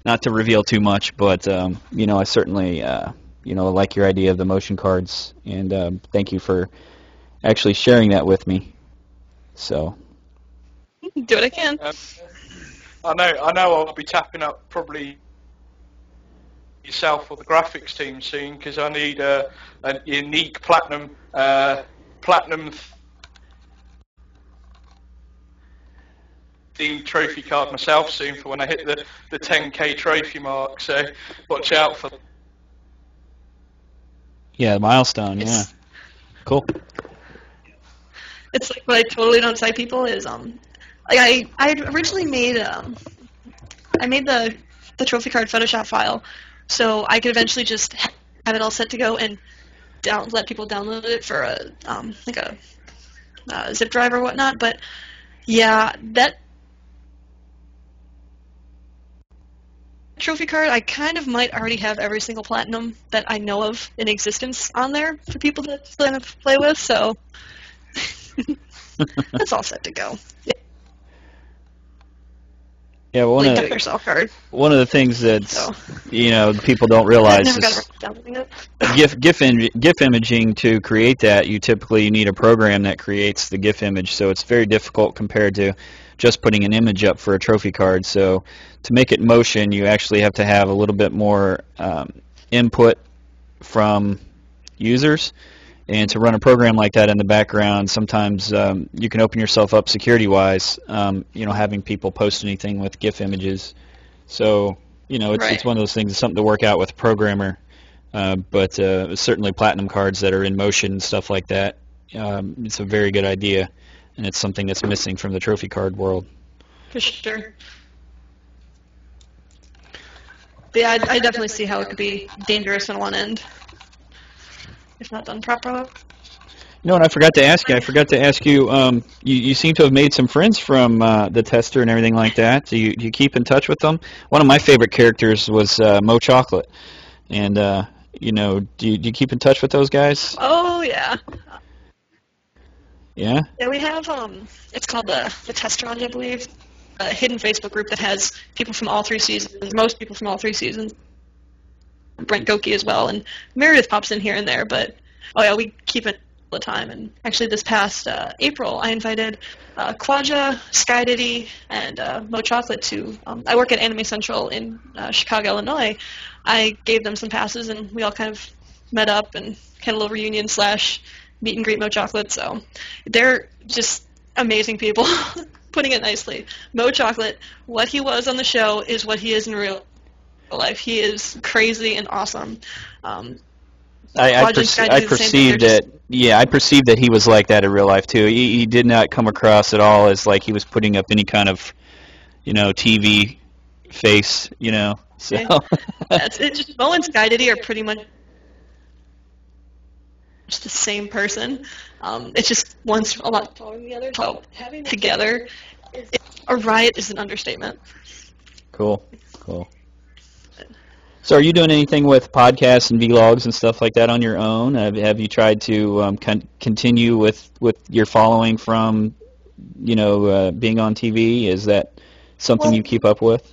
Not to reveal too much, but I certainly like your idea of the motion cards, and thank you for actually sharing that with me. So do what I can. I know I'll be tapping up probably yourself or the graphics team soon, because I need a unique platinum themed trophy card myself soon for when I hit the 10k trophy mark. So watch out for. Yeah, milestone. Yeah, cool. It's like what I totally don't tell people is I originally made I made the trophy card Photoshop file so I could eventually just have it all set to go and let people download it for a like a zip drive or whatnot. But yeah, that trophy card, I kind of might already have every single platinum that I know of in existence on there for people to kind of play with, so that's all set to go. Yeah, well, Like yourself card. one of the things that So. people don't realize Never is got around to downloading it. GIF imaging. To create that, you typically need a program that creates the GIF image, so it's very difficult compared to just putting an image up for a trophy card. So to make it motion, you actually have to have a little bit more input from users. And to run a program like that in the background, sometimes you can open yourself up security-wise, having people post anything with GIF images. So, it's one of those things, it's something to work out with a programmer. But certainly platinum cards that are in motion and stuff like that, it's a very good idea. And it's something that's missing from the trophy card world. For sure. But yeah, I definitely see how it could be dangerous on one end if not done properly. No, and I forgot to ask you. You seem to have made some friends from the tester and everything like that. Do you keep in touch with them? One of my favorite characters was Mo Chocolate, and do you keep in touch with those guys? Oh yeah. Yeah. Yeah, we have it's called the Tester Lounge, I believe, a hidden Facebook group that has people from all 3 seasons, most people from all 3 seasons. Brent Goki as well, and Meredith pops in here and there, but we keep it all the time. And actually this past April, I invited Quaja, Sky Diddy, and Mo Chocolate to, I work at Anime Central in Chicago, Illinois. I gave them some passes, and we all kind of met up and had a little reunion / meet and greet Mo Chocolate, so they're just amazing people, putting it nicely. Mo Chocolate, what he was on the show is what he is in real life. He is crazy and awesome. I perceived that he was like that in real life too. He did not come across at all as like he was putting up any kind of, TV face, So That's it. Just Mo and Sky Diddy are pretty much the same person. It's just one's a lot taller than the other. So having together, a riot is an understatement. Cool. So are you doing anything with podcasts and vlogs and stuff like that on your own? Have you tried to continue with your following from, being on TV? Is that something you keep up with?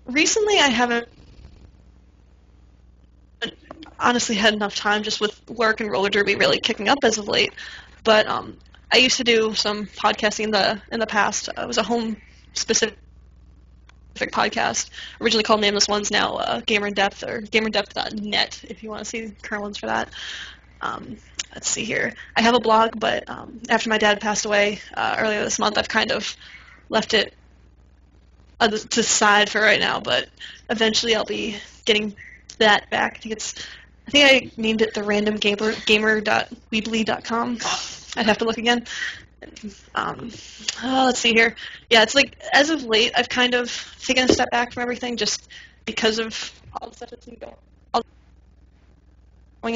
Recently, I haven't honestly had enough time, just with work and roller derby really kicking up as of late. But I used to do some podcasting in the past. It was a home-specific podcast, originally called Nameless Ones, now Gamer in Depth, or gamerdepth.net if you want to see current ones for that. Let's see here. I have a blog, but after my dad passed away earlier this month, I've kind of left it to the side for right now, but eventually I'll be getting that back. I think I named it the randomgamer.weebly.com. I'd have to look again. Let's see here. Yeah, it's like, as of late, I've kind of taken a step back from everything just because of all the stuff that's been going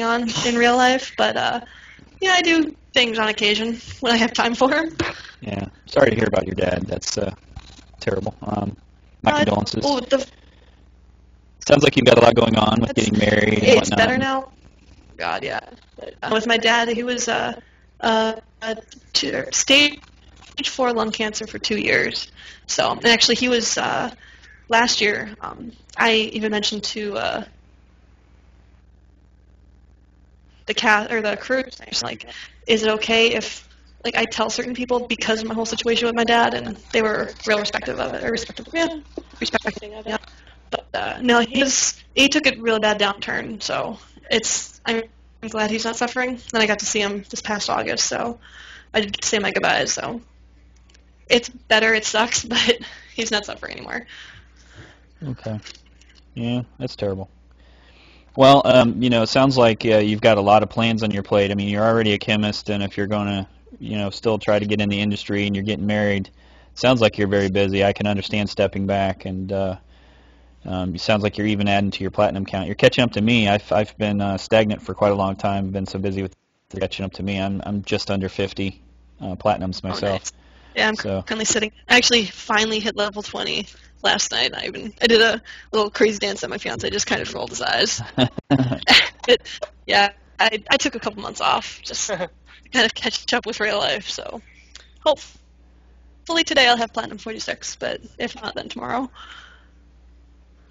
on in real life. But, I do things on occasion when I have time for them. Yeah. Sorry to hear about your dad. That's terrible. My condolences. Sounds like you've got a lot going on with getting married and whatnot. It's better now. God, yeah. But, with my dad, he was stage 4 lung cancer for 2 years. So, and actually, he was last year. I even mentioned to the cast or the crew, like, is it okay if I tell certain people because of my whole situation with my dad? And they were real respecting of it. But no, he took a real bad downturn. So I'm glad he's not suffering. Then I got to see him this past August, so I did say my goodbyes. So it's better. It sucks, but he's not suffering anymore. Okay. Yeah, that's terrible. Well, it sounds like you've got a lot of plans on your plate. I mean, you're already a chemist, and if you're going to, still try to get in the industry and you're getting married, it sounds like you're very busy. I can understand stepping back, and It sounds like you're even adding to your platinum count. You're catching up to me. I've been stagnant for quite a long time. Been so busy with catching up to me. I'm just under 50 platinums myself. Nice. Yeah, I'm currently sitting. I actually finally hit level 20 last night. I did a little crazy dance that my fiance just kind of rolled his eyes. I took a couple months off just to kind of catch up with real life. So hopefully today I'll have platinum 46, but if not, then tomorrow.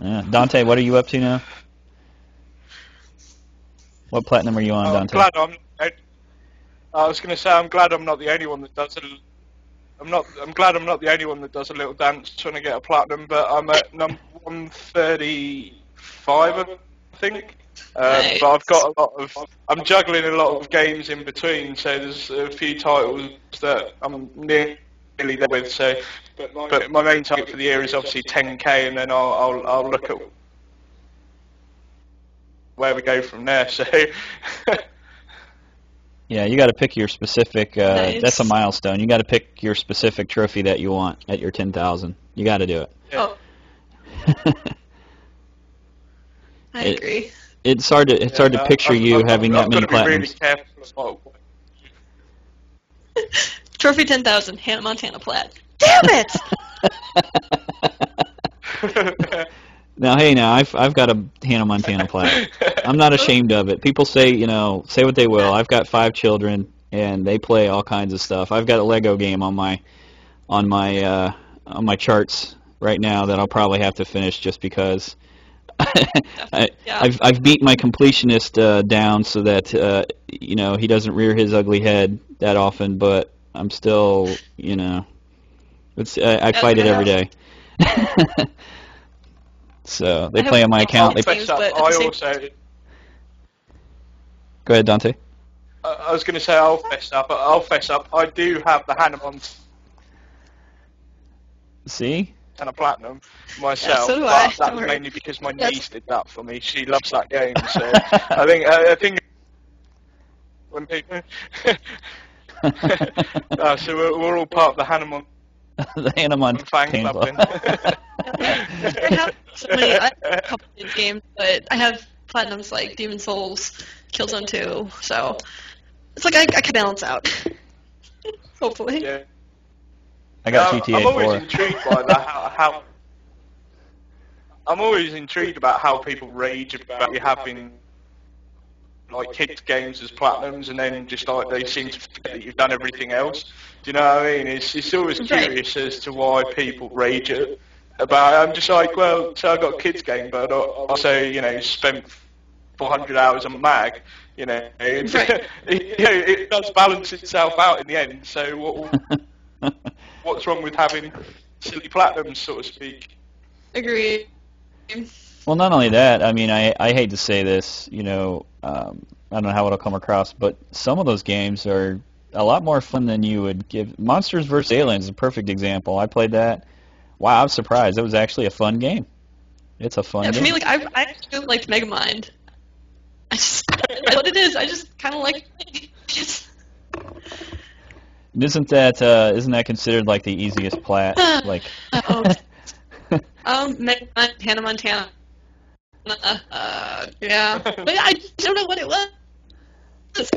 Yeah. Dante, what are you up to now? What platinum are you on, Dante? I was going to say I'm glad I'm not the only one that does it. I'm glad I'm not the only one that does a little dance when I get a platinum, but I'm at number 135, I think. Nice. But I've got I'm juggling a lot of games in between, so there's a few titles that I'm nearly there with. So, but my main target for the year is obviously 10k, and then I'll look at where we go from there. So. Yeah, you got to pick your specific. Nice. That's a milestone. You got to pick your specific trophy that you want at your 10,000. You got to do it. Oh. I agree. It's hard to picture you having that many platinums. Really Trophy 10,000, Hannah Montana plat. Damn it! Now, hey, I've got a Hannah Montana plat. I'm not ashamed of it. People say, say what they will. I've got 5 children, and they play all kinds of stuff. I've got a Lego game on my charts right now that I'll probably have to finish just because. I've beat my completionist down so that he doesn't rear his ugly head that often, but I'm still I fight it every day. So they play on my account. Go ahead, Dante. I was going to say I'll fess up. I do have the Hannah Montana Platinum myself, so do but I. that's mainly because my niece did that for me. She loves that game, so I think when people so we're all part of the Hannah Montana. The Hannah Montana fan club. I have a couple of games, but I have platinums like Demon Souls, Killzone 2, so it's like I can balance out. Hopefully. Yeah. I got GTA 4. I'm always intrigued by that. I'm always intrigued about how people rage about you having like kids games as platinums, and then just like they seem to forget that you've done everything else. Do you know what I mean? It's always curious as to why people rage about it. I'm just like, well, so I got a kids game, but I also spent 400 hours on mag. It does balance itself out in the end. So what's wrong with having silly platinums, so to speak? Agreed. Well, not only that, I mean, I hate to say this, I don't know how it'll come across, but some of those games are a lot more fun than you would give. Monsters vs. Aliens is a perfect example. I played that. Wow, I was surprised. It was actually a fun game. It's a fun game. For me, like, I actually liked Megamind. I know what it is. I just kind of like it. Isn't that considered like the easiest plat? Like. Megamind, Hannah Montana. Yeah, but I don't know what it was.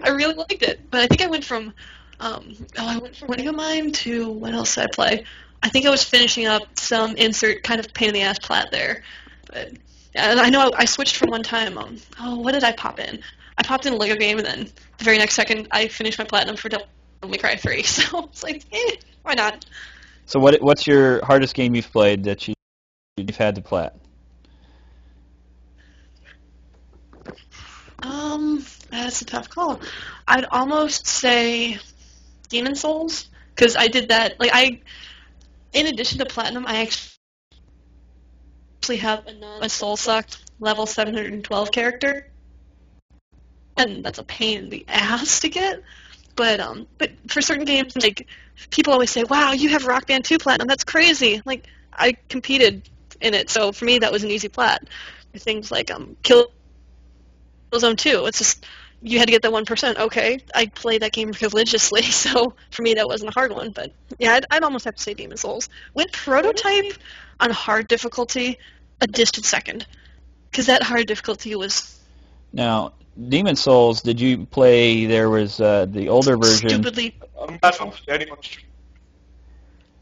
I really liked it, but I think I went from Megamind to what else did I play? I think I was finishing up some insert kind of pain in the ass plat there, but yeah, and I know I switched from one time. What did I pop in? I popped in a Lego game, and then the very next second I finished my platinum for Devil May Cry 3. So it's like, why not? So what's your hardest game you've played that you've had to plat? That's a tough call. I'd almost say Demon Souls, because I did that. Like, in addition to platinum, I actually have a soul sucked level 712 character, and that's a pain in the ass to get. But for certain games, like, people always say, "Wow, you have Rock Band 2 platinum. That's crazy." Like, I competed in it, so for me that was an easy plat. Things like Killzone 2, it's just you had to get that 1%. Okay, I played that game religiously, so for me that wasn't a hard one. But yeah, I'd almost have to say Demon Souls. Went Prototype on hard difficulty, a distant second. Because that hard difficulty was Now, Demon Souls, did you play, there was the older version. stupidly... That's not the only one.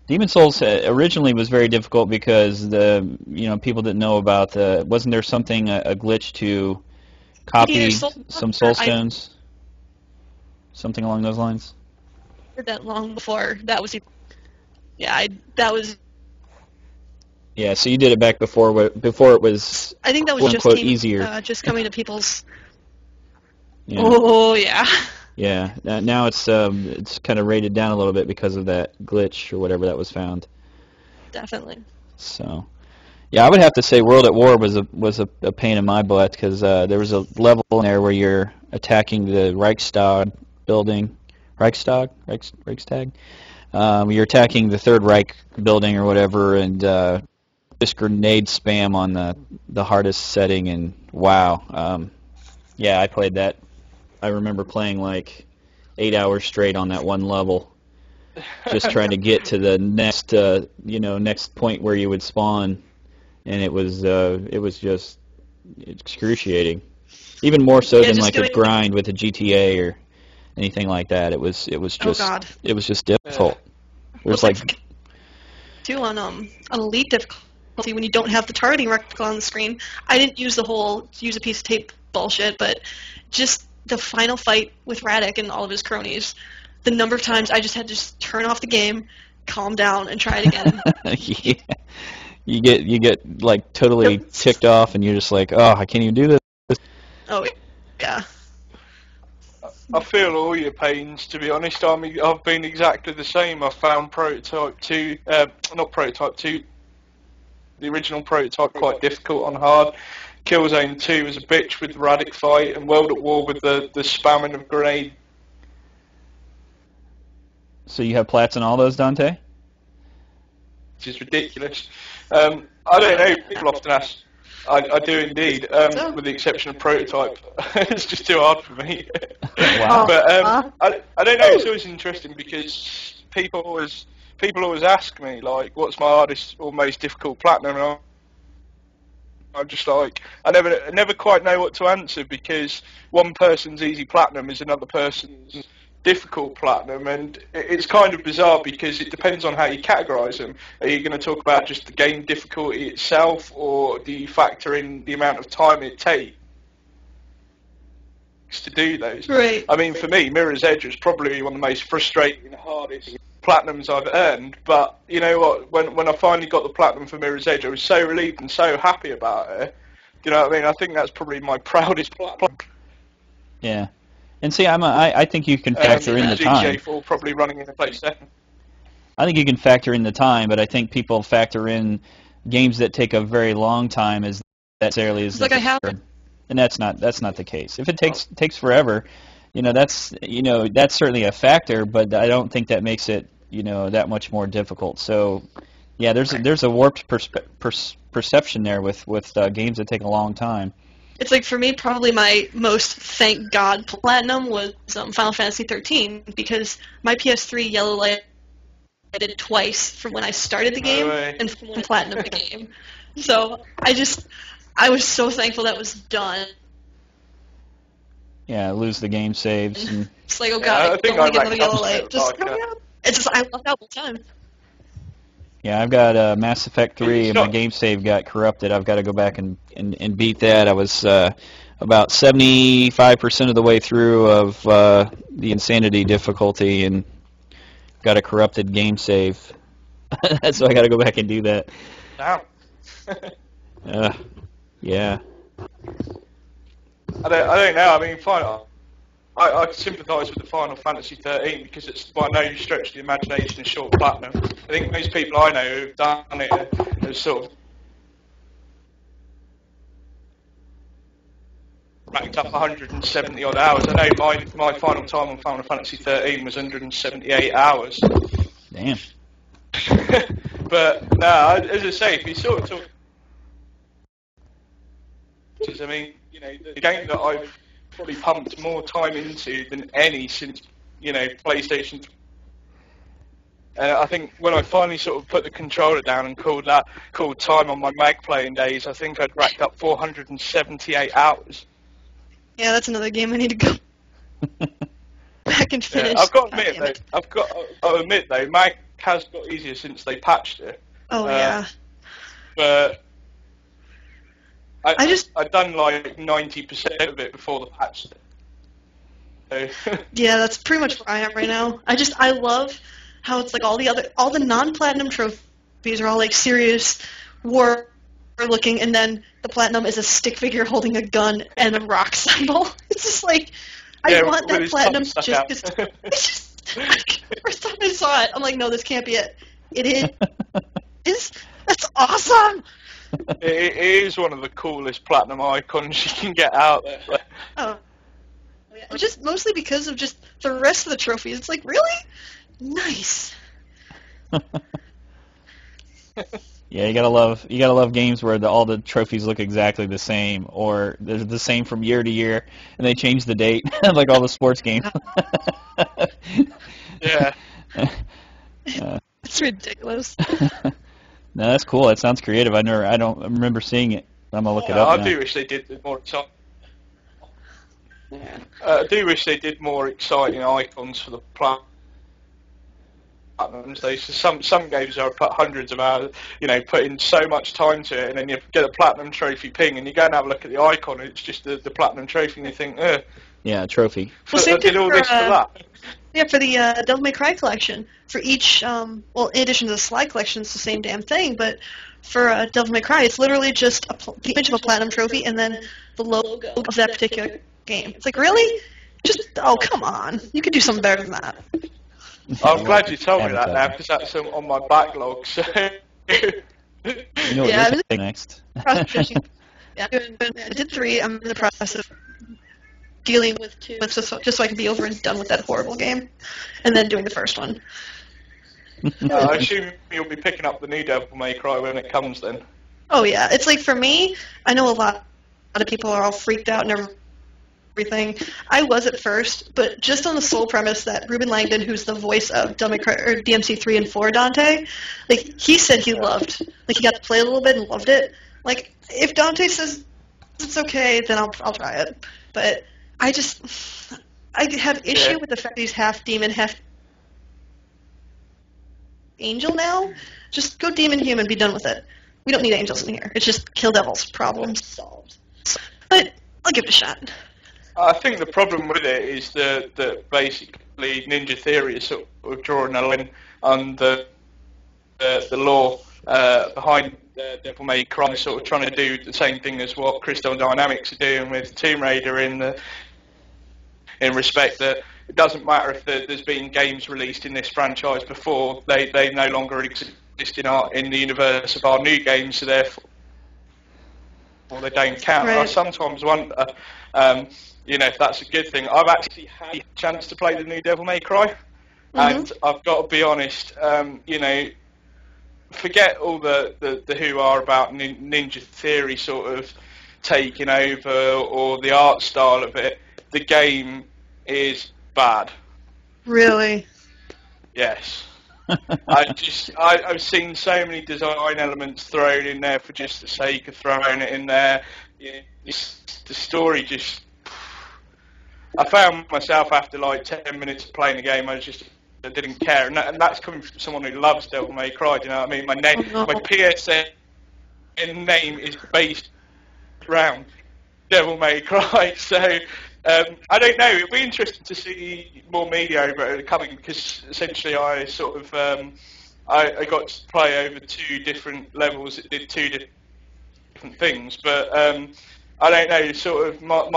Demon Souls originally was very difficult because people didn't know about wasn't there something, a glitch to copy some soul stones? Something along those lines? I did that long before that was... Yeah, that was... Yeah, so you did it back before it was, I think that was quote just unquote, easier. just coming to people's... Yeah. Oh, yeah. Yeah, now it's kind of rated down a little bit because of that glitch or whatever that was found. Definitely. So, yeah, I would have to say World at War was a pain in my butt because there was a level in there where you're attacking the Reichstag building. Reichstag? You're attacking the Third Reich building or whatever, and just grenade spam on the hardest setting, and wow. Yeah, I played that. I remember playing like 8 hours straight on that one level, just trying to get to the next point where you would spawn, and it was just excruciating. Even more so than like a grind with a GTA or anything like that. It was just it was just difficult. It was like too on Elite difficulty when you don't have the targeting reticle on the screen. I didn't use the whole use a piece of tape bullshit, but just the final fight with Radek and all of his cronies, the number of times I just had to just turn off the game, calm down, and try it again. Yeah. You get like totally ticked off, and you're just like, oh, I can't even do this. Oh, yeah. I feel all your pains, to be honest. I've been exactly the same. I found Prototype 2, not Prototype 2, the original Prototype quite difficult on hard. Killzone 2 was a bitch with the Radek fight, and World at War with the spamming of grenade. So you have plats in all those, Dante? Which is ridiculous. I don't know, people often ask. I do indeed, with the exception of Prototype. It's just too hard for me. Wow. But I don't know, it's always interesting because people always ask me, like, what's my hardest or most difficult platinum, and I'm just like, I never quite know what to answer, because one person's easy platinum is another person's difficult platinum, and it's kind of bizarre because it depends on how you categorise them. Are you going to talk about just the game difficulty itself, or do you factor in the amount of time it takes to do those? Right. I mean, for me, Mirror's Edge was probably one of the most frustrating, hardest platinums I've earned, but you know what, when I finally got the platinum for Mirror's Edge, I was so relieved and so happy about it. You know what I mean? I think that's probably my proudest platinum. Yeah. And see, I think you can factor in the time. GTA 4 probably running in a place second. I think you can factor in the time, but I think people factor in games that take a very long time as necessarily as like I have, and that's not the case. If it takes forever, that's certainly a factor, but I don't think that makes it that much more difficult. So yeah, there's a warped perception there with games that take a long time. It's like, for me, probably my most thank God platinum was Final Fantasy 13, because my PS3 yellow light I did twice from when I started the game and from when I platinumed the game. So I was so thankful that was done. Yeah, lose the game saves. And it's like, oh god, I don't want to get another yellow light. Just hurry up. It's just, I left out the time. Yeah, I've got Mass Effect 3, and my game save got corrupted. I've got to go back and beat that. I was about 75% of the way through of the Insanity difficulty, and got a corrupted game save. So I got to go back and do that. Wow. Yeah. I don't know. I mean, I sympathise with the Final Fantasy 13 because it's by no stretch of the imagination a short platinum. I think most people I know who've done it have sort of racked up 170 odd hours. I know my final time on Final Fantasy 13 was 178 hours. Damn. But no, as I say, if you sort of talk, I mean, the game that I've probably pumped more time into than any since, PlayStation I think when I finally sort of put the controller down and called time on my mag playing days, I think I'd racked up 478 hours. Yeah, that's another game I need to go back and finish. Yeah, I've got to admit though, mag has got easier since they patched it. Oh yeah. But I'd done like 90% of it before the patch. So. Yeah, that's pretty much where I am right now. I love how it's like all the non-platinum trophies are all like serious war looking, and then the platinum is a stick figure holding a gun and a rock symbol. It's just like I want that platinum just because. It's just like, first time I saw it, I'm like, no, this can't be it. It is. That's awesome. It is one of the coolest platinum icons you can get out there. Oh, yeah. Just mostly because of just the rest of the trophies. It's like, really? Nice. Yeah, you gotta love games where all the trophies look exactly the same, or they're the same from year to year, and they change the date, like all the sports games. Yeah. It's ridiculous. No, that's cool. That sounds creative. I don't remember seeing it. I'm gonna look it up I now. do wish they did more exciting. I do wish they did more exciting icons for the platinums. Some games I put hundreds of hours, put in so much time to it, and then you get a platinum trophy ping, and you go and have a look at the icon, and it's just the platinum trophy, and you think, yeah, trophy. Well, same did all this for that. Yeah, for the Devil May Cry collection, for each, in addition to the Sly collection, it's the same damn thing, but for Devil May Cry, it's literally just the image of a platinum trophy and then the logo of that particular game. It's like, really? Oh, come on. You could do something better than that. I'm glad you told me that now, because that's on my backlog, so... You know what you're saying next. Yeah, I did 3. I'm in the process of dealing with 2, just so I can be over and done with that horrible game, and then doing the first one. I assume you'll be picking up the new Devil May Cry when it comes then. Oh yeah, it's like for me, I know a lot of people are all freaked out and everything. I was at first, but just on the sole premise that Ruben Langdon, who's the voice of Devil May Cry, or DMC 3 and 4 Dante, like he said he loved, like he got to play a little bit and loved it. Like if Dante says it's okay, then I'll try it. But I have issue with the fact that he's half demon, half angel now. Just go demon human, be done with it. We don't need angels in here. It's just kill devils. Problem solved. But I'll give it a shot. I think the problem with it is that basically Ninja Theory is sort of drawing a line on the law behind Devil May Cry, sort of trying to do the same thing as what Crystal Dynamics are doing with Tomb Raider in respect that it doesn't matter if there's been games released in this franchise before, they no longer exist in the universe of our new games, so therefore they don't count. Right. I sometimes wonder, if that's a good thing. I've actually had a chance to play the new Devil May Cry, and I've got to be honest, forget all the hoo-ha about Ninja Theory sort of taking over or the art style of it. The game is bad. Really? Yes. I've seen so many design elements thrown in there for just the sake of throwing it in there. The story just... I found myself after like 10 minutes of playing the game, I didn't care. And that's coming from someone who loves Devil May Cry, do you know what I mean? My PSN name is based around Devil May Cry, so... I don't know. It'll be interesting to see more media over it coming, because essentially I sort of I got to play over 2 different levels. It did 2 different things, but I don't know. Sort of my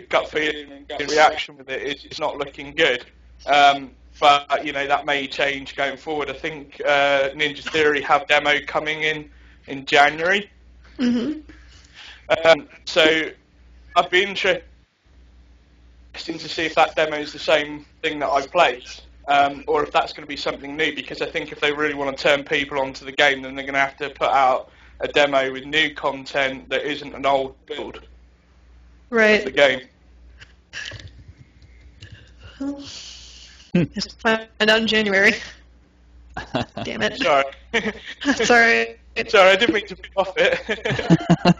gut feeling and gut reaction with it is it's not looking good. But that may change going forward. I think Ninja Theory have demo coming in January. So I'd be interested to see if that demo is the same thing that I played, or if that's going to be something new, because I think if they really want to turn people onto the game, then they're going to have to put out a demo with new content that isn't an old build of the game. Just find out in January. Damn it. Sorry. Sorry. Sorry, I didn't mean to put off it.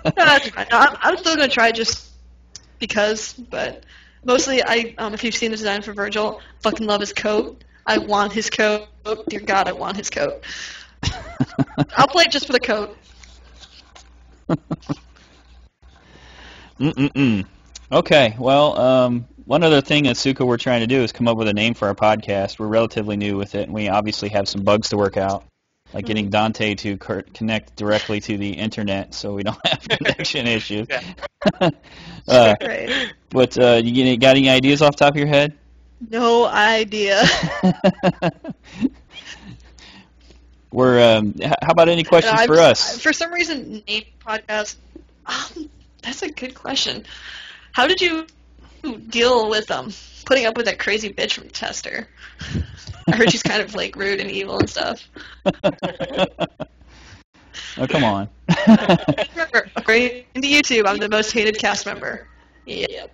No, that's fine. No, I'm still going to try just because, but mostly if you've seen the design for Virgil, fucking love his coat. I want his coat. Dear God, I want his coat. I'll play it just for the coat. Okay, well, one other thing at Asuukaa we're trying to do is come up with a name for our podcast. We're relatively new with it, and we obviously have some bugs to work out, like getting Dante to connect directly to the internet so we don't have connection issues. Right. But you got any ideas off the top of your head? No idea. How about any questions for us? For some reason, name podcast. That's a good question. How did you deal with putting up with that crazy bitch from Tester? I heard she's kind of like rude and evil and stuff. Oh, come on. Remember, according to YouTube, I'm the most hated cast member. Yep.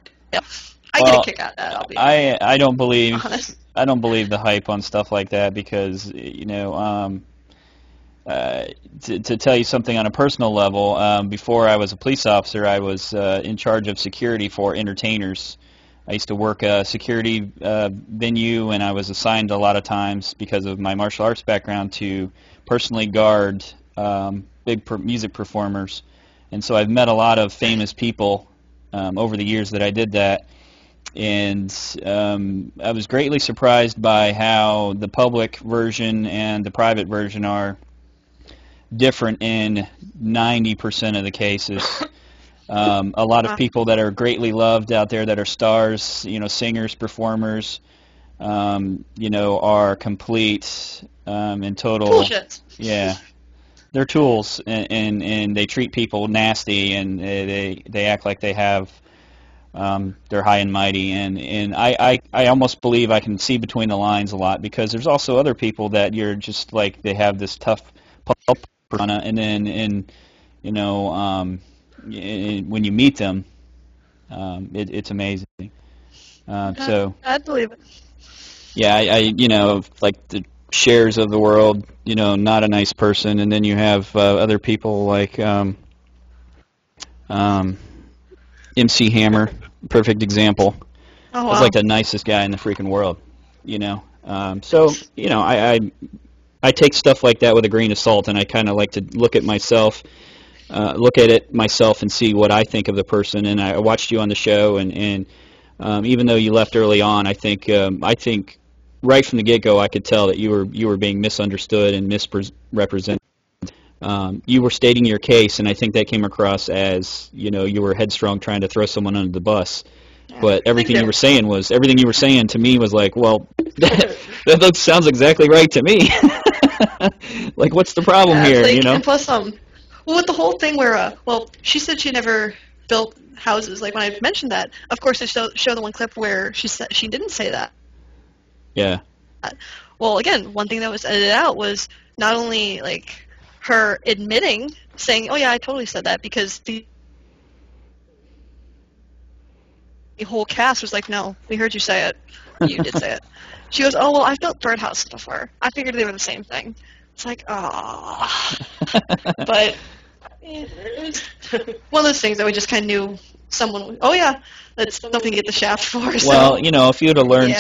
I get a kick out of that. I'll be I don't believe honest. I don't believe the hype on stuff like that because to tell you something on a personal level, before I was a police officer, I was in charge of security for entertainers. I used to work a security venue, and I was assigned a lot of times because of my martial arts background to personally guard big music performers. And so I've met a lot of famous people over the years that I did that. And I was greatly surprised by how the public version and the private version are different in 90% of the cases. A lot of people that are greatly loved out there that are stars, singers, performers, are complete and total. Bullshit. Yeah. They're tools, and they treat people nasty, and they act like they have they're high and mighty, and I almost believe I can see between the lines a lot because there's also other people that you're just like they have this tough persona, and then when you meet them, it's amazing. So I believe it. yeah, I like the Shares of the world, not a nice person, and then you have other people like MC Hammer, perfect example. Oh, wow. He's like the nicest guy in the freaking world, So I take stuff like that with a grain of salt, and I kind of like to look at it myself and see what I think of the person. And I watched you on the show, and even though you left early on, I think right from the get-go I could tell that you were being misunderstood and misrepresented. You were stating your case, and I think that came across as you were headstrong trying to throw someone under the bus. But everything you were saying to me was like, well, that sounds exactly right to me. Like, what's the problem here? And plus, well, with the whole thing where, she said she never built houses. Like when I mentioned that, of course, they show the one clip where she said she didn't say that. Yeah. Well, again, one thing that was edited out was not only like her admitting, saying, "Oh yeah, I totally said that," because the whole cast was like, "No, we heard you say it. You did say it." She goes, "Oh well, I've built birdhouses before. I figured they were the same thing." It's like, but it's one of those things that we just kind of knew someone. Oh yeah, that's something to get the shaft for. So. Well, if you'd have learned,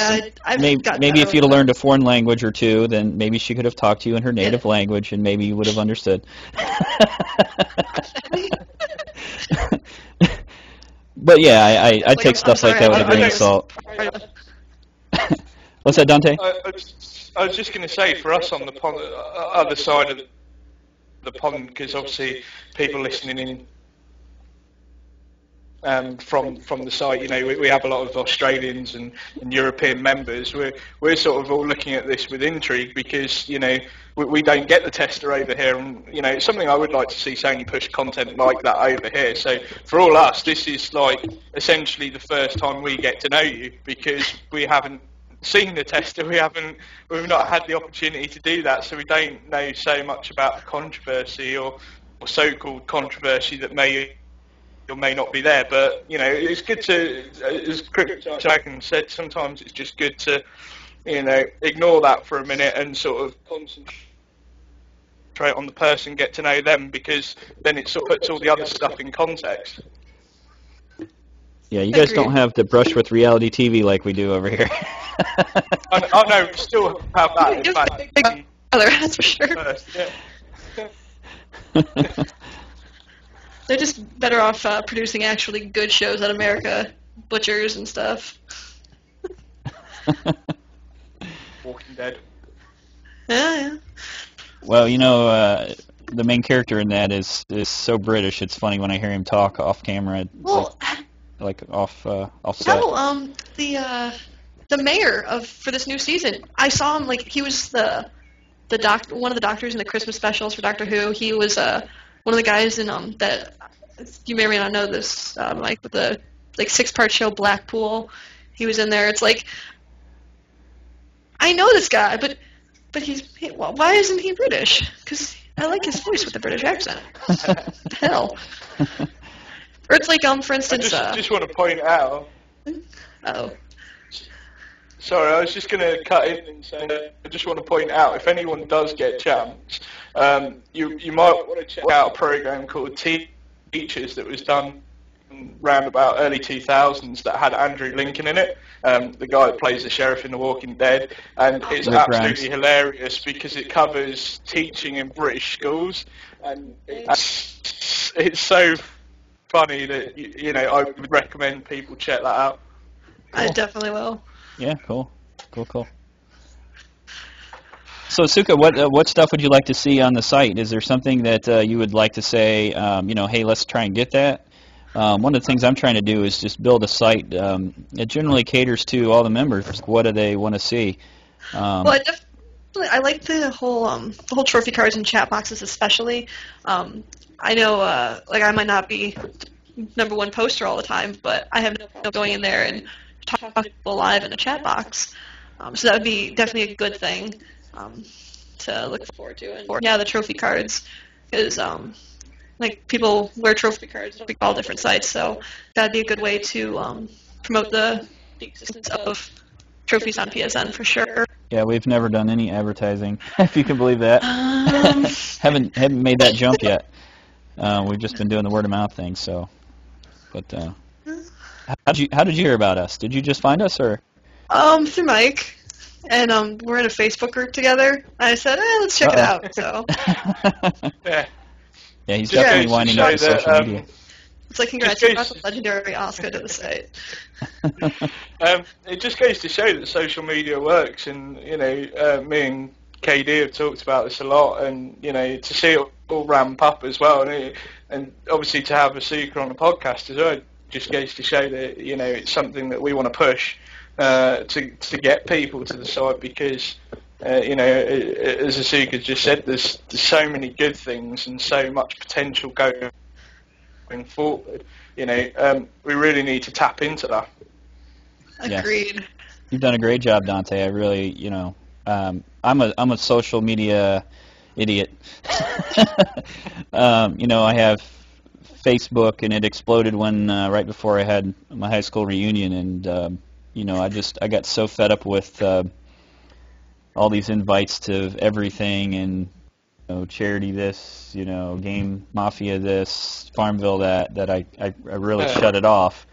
maybe if you'd have learned a foreign language or two, then maybe she could have talked to you in her native language, and maybe you would have understood. But yeah, I take stuff like that with a grain of salt. What's that, Dante? I was just going to say, for us on the other side of the pond, because obviously people listening in from the site, we have a lot of Australians and European members. We're sort of all looking at this with intrigue because we don't get the tester over here, and it's something I would like to see Sony push content like that over here. So for all us, this is like essentially the first time we get to know you because we haven't seen the tester, we've not had the opportunity to do that, so we don't know so much about the controversy or so-called controversy that may or may not be there. But it's good to, as Chris said, sometimes it's just good to ignore that for a minute and sort of concentrate on the person, get to know them, because then it sort of puts all the other stuff in context. Yeah, you guys don't have to brush with reality TV like we do over here. I know, we still have that. In fact, that's for sure. They're just better off producing actually good shows out of America, Butchers and stuff. Walking Dead. Yeah. Well, the main character in that is so British. It's funny when I hear him talk off camera. Well, like off set. No, the mayor for this new season. I saw him, like, he was one of the doctors in the Christmas specials for Doctor Who. He was one of the guys in that you may or may not know this, like with the 6-part show Blackpool. He was in there. It's like, I know this guy, but why isn't he British? Because I like his voice with the British accent. What the hell? Or it's like, for instance... I just want to point out... Oh. Sorry, I was just going to cut in and say, I just want to point out, if anyone does get a chance, you might want to check out a program called Teachers that was done around about early 2000s that had Andrew Lincoln in it, the guy that plays the sheriff in The Walking Dead, and it's absolutely hilarious because it covers teaching in British schools, and it's so funny that I would recommend people check that out. I definitely will. Yeah, cool. So, Asuukaa, what stuff would you like to see on the site? Is there something that you would like to say, hey, let's try and get that? One of the things I'm trying to do is just build a site. It generally caters to all the members. What do they want to see? Well, I like the whole trophy cards and chat boxes especially. I know, I might not be #1 poster all the time, but I have no problem going in there and talking to people live in a chat box. So that would be definitely a good thing to look forward to. And yeah, the trophy cards is people wear trophy cards on all different sites, so that'd be a good way to promote the existence of trophies on PSN for sure. Yeah, we've never done any advertising, if you can believe that. haven't made that jump yet. We've just been doing the word of mouth thing. So, but how did you hear about us? Did you just find us, or? Through Mike, and we're in a Facebook group together. I said, let's check it out. So. Yeah, he's definitely winding up the social media. It's like, congratulations on the legendary Asuka to the site. It just goes to show that social media works, and me and KD have talked about this a lot, and to see it all ramp up as well, and obviously to have Asuukaa on the podcast as well, just goes to show that it's something that we want to push to get people to the site, because as Asuukaa just said, there's so many good things and so much potential going forward. We really need to tap into that. Agreed. Yes. You've done a great job, Dante. I really, I'm a social media idiot. I have Facebook, and it exploded when right before I had my high school reunion, and I got so fed up with all these invites to everything, and charity this, game mafia this, Farmville that I really shut it off.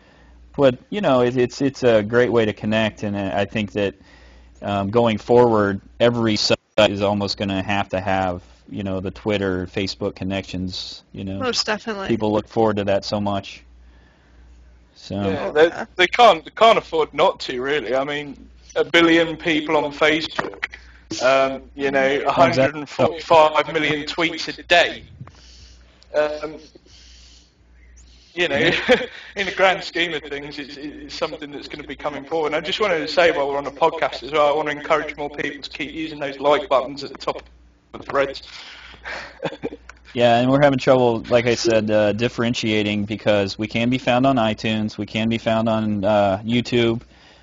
But it's a great way to connect, and I think that going forward, every site is almost going to have the Twitter, Facebook connections. Most definitely. People look forward to that so much. So yeah, they can't afford not to, really. I mean, 1 billion people on Facebook. 145 million tweets a day. In the grand scheme of things, it's something that's going to be coming forward. And I just wanted to say, while we're on the podcast as well, I want to encourage more people to keep using those like buttons at the top of the threads. Yeah, and we're having trouble, like I said, differentiating, because we can be found on iTunes, we can be found on YouTube,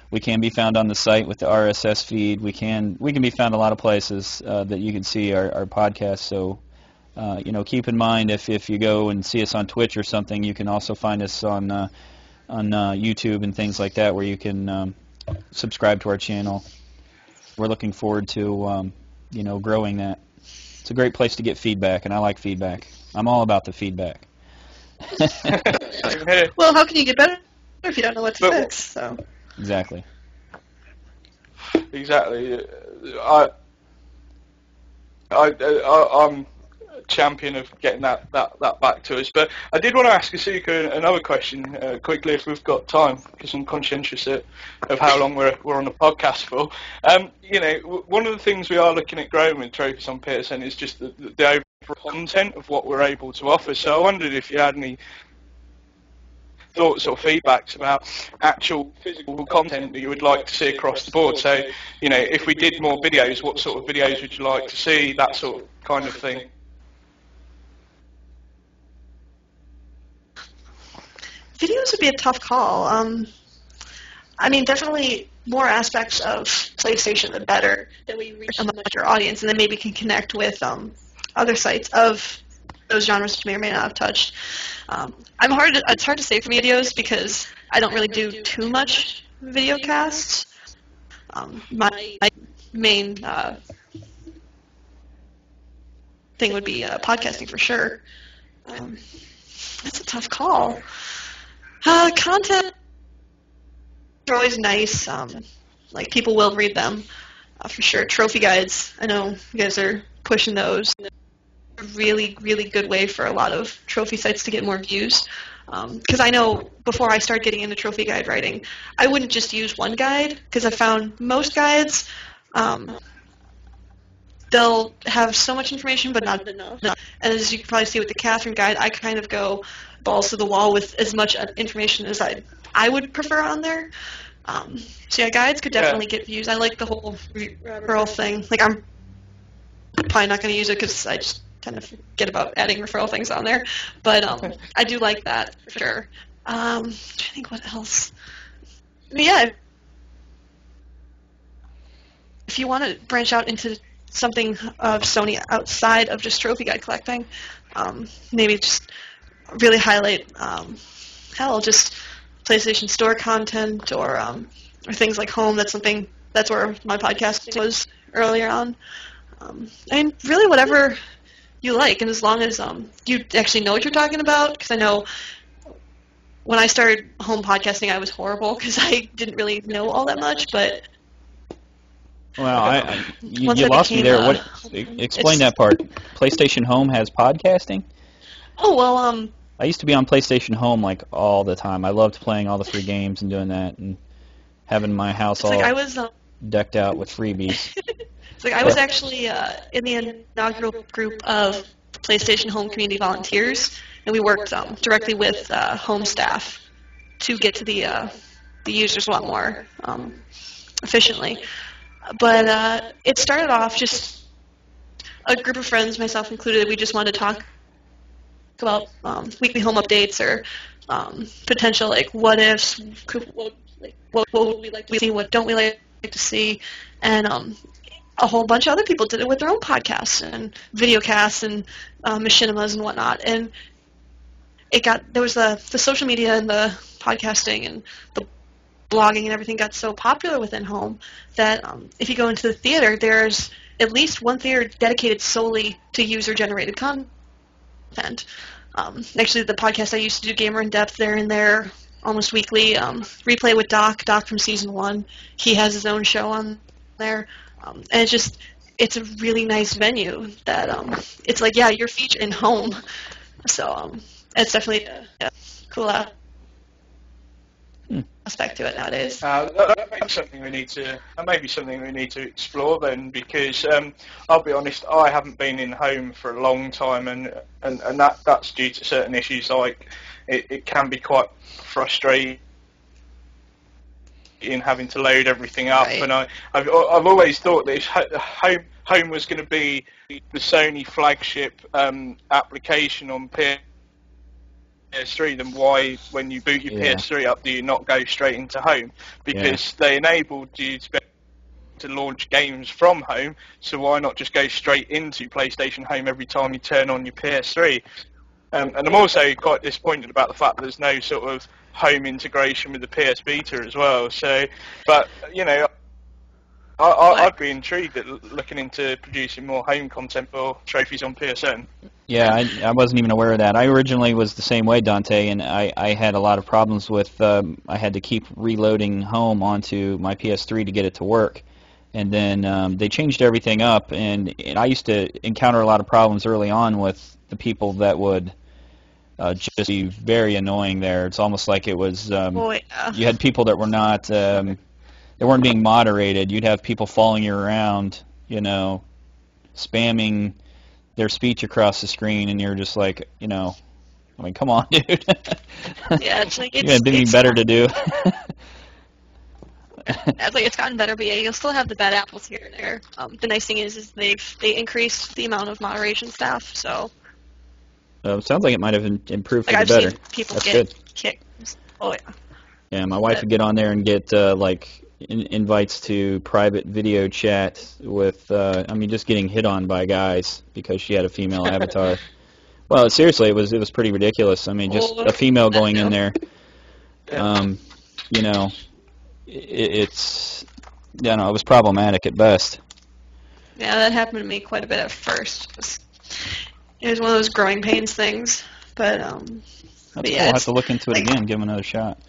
we can be found on the site with the RSS feed. We can be found a lot of places that you can see our podcast. So, keep in mind, if you go and see us on Twitch or something, you can also find us on YouTube and things like that, where you can subscribe to our channel. we're looking forward to growing that. It's a great place to get feedback, and I like feedback. I'm all about the feedback. Well, how can you get better if you don't know what to fix? So. Exactly. Exactly. I'm a champion of getting that back to us. But I did want to ask Asuukaa another question quickly, if we've got time, because I'm conscientious of how long we're on the podcast for. One of the things we are looking at growing with Trophies on PSN is just the overall content of what we're able to offer. So I wondered if you had any thoughts or feedbacks about actual physical content that you would like to see across the board. So, if we did more videos, what sort of videos would you like to see, that sort of kind of thing? Videos would be a tough call. Definitely more aspects of PlayStation, the better, that we reach a larger audience, and then maybe can connect with other sites of those genres which may or may not have touched. It's hard to say for videos because I don't really do too much video casts. My main thing would be podcasting for sure. That's a tough call. Content are always nice. People will read them for sure. Trophy guides, I know you guys are pushing those. Really, really good way for a lot of trophy sites to get more views. Because I know before I started getting into trophy guide writing, I wouldn't just use one guide, because I found most guides, they'll have so much information but not enough. And as you can probably see with the Catherine guide, I kind of go balls to the wall with as much information as I would prefer on there. So yeah, guides could definitely get views. I like the whole referral thing. I'm probably not going to use it because I just tend to forget about adding referral things on there. But I do like that for sure. I'm trying to think what else. Yeah, if you want to branch out into something of Sony outside of just trophy guide collecting, maybe just really highlight, just PlayStation Store content or things like home. That's where my podcast was earlier on. Really whatever you like, and as long as you actually know what you're talking about, because I know when I started home podcasting, I was horrible because I didn't really know all that much, but... Well, you lost me there. Explain that part. PlayStation Home has podcasting? Oh, well, I used to be on PlayStation Home all the time. I loved playing all the free games and doing that and having my house decked out with freebies. I was actually in the inaugural group of PlayStation Home community volunteers, and we worked directly with home staff to get to the users a lot more efficiently. But it started off just a group of friends, myself included. We just wanted to talk about weekly home updates or potential what ifs, what would we like to see, what don't we like to see, and a whole bunch of other people did it with their own podcasts and videocasts and machinimas and whatnot. And there was the social media and the podcasting and the blogging and everything got so popular within home that if you go into the theater, there's at least one theater dedicated solely to user-generated content. Actually, the podcast I used to do, Gamer in Depth, they're in there almost weekly. Replay with Doc from Season 1. He has his own show on there. And it's a really nice venue that it's you're featured in home. So it's definitely a cool aspect to it nowadays. That may be something we need to explore then, because I'll be honest, I haven't been in home for a long time, and that's due to certain issues. It can be quite frustrating in having to load everything up, right. And I've always thought that if home was going to be the Sony flagship application on PS3, then why, when you boot your PS3 up, do you not go straight into home? Because they enabled you to be able to launch games from home, so why not just go straight into PlayStation Home every time you turn on your PS3? And I'm also quite disappointed about the fact that there's no sort of home integration with the PS Vita as well. So, but I'd be intrigued at looking into producing more home content for Trophies on PSN. Yeah, I wasn't even aware of that. I originally was the same way, Dante, and I had a lot of problems with, I had to keep reloading home onto my PS3 to get it to work. And then they changed everything up, and I used to encounter a lot of problems early on with the people that would just be very annoying there. It's almost like it was, you had people that were not, they weren't being moderated. You'd have people following you around, you know, spamming their speech across the screen, and you're just like, you know, I mean, come on, dude. Yeah, it's like you had anything better to do. It's like it's gotten better, but yeah, you'll still have the bad apples here and there. The nice thing is they increased the amount of moderation staff, so. Sounds like it might have improved for Like the I've better. seen people That's get good. kicked. Oh yeah. Yeah, my wife would get on there and get like invites to private video chat with, I mean, just getting hit on by guys because she had a female avatar. Well, seriously, it was pretty ridiculous. I mean, just a female going in there. You know, it's, you know, it was problematic at best. Yeah, that happened to me quite a bit at first. It was one of those growing pains things, but That's but cool. yeah, I'll have to look into it again, give them another shot.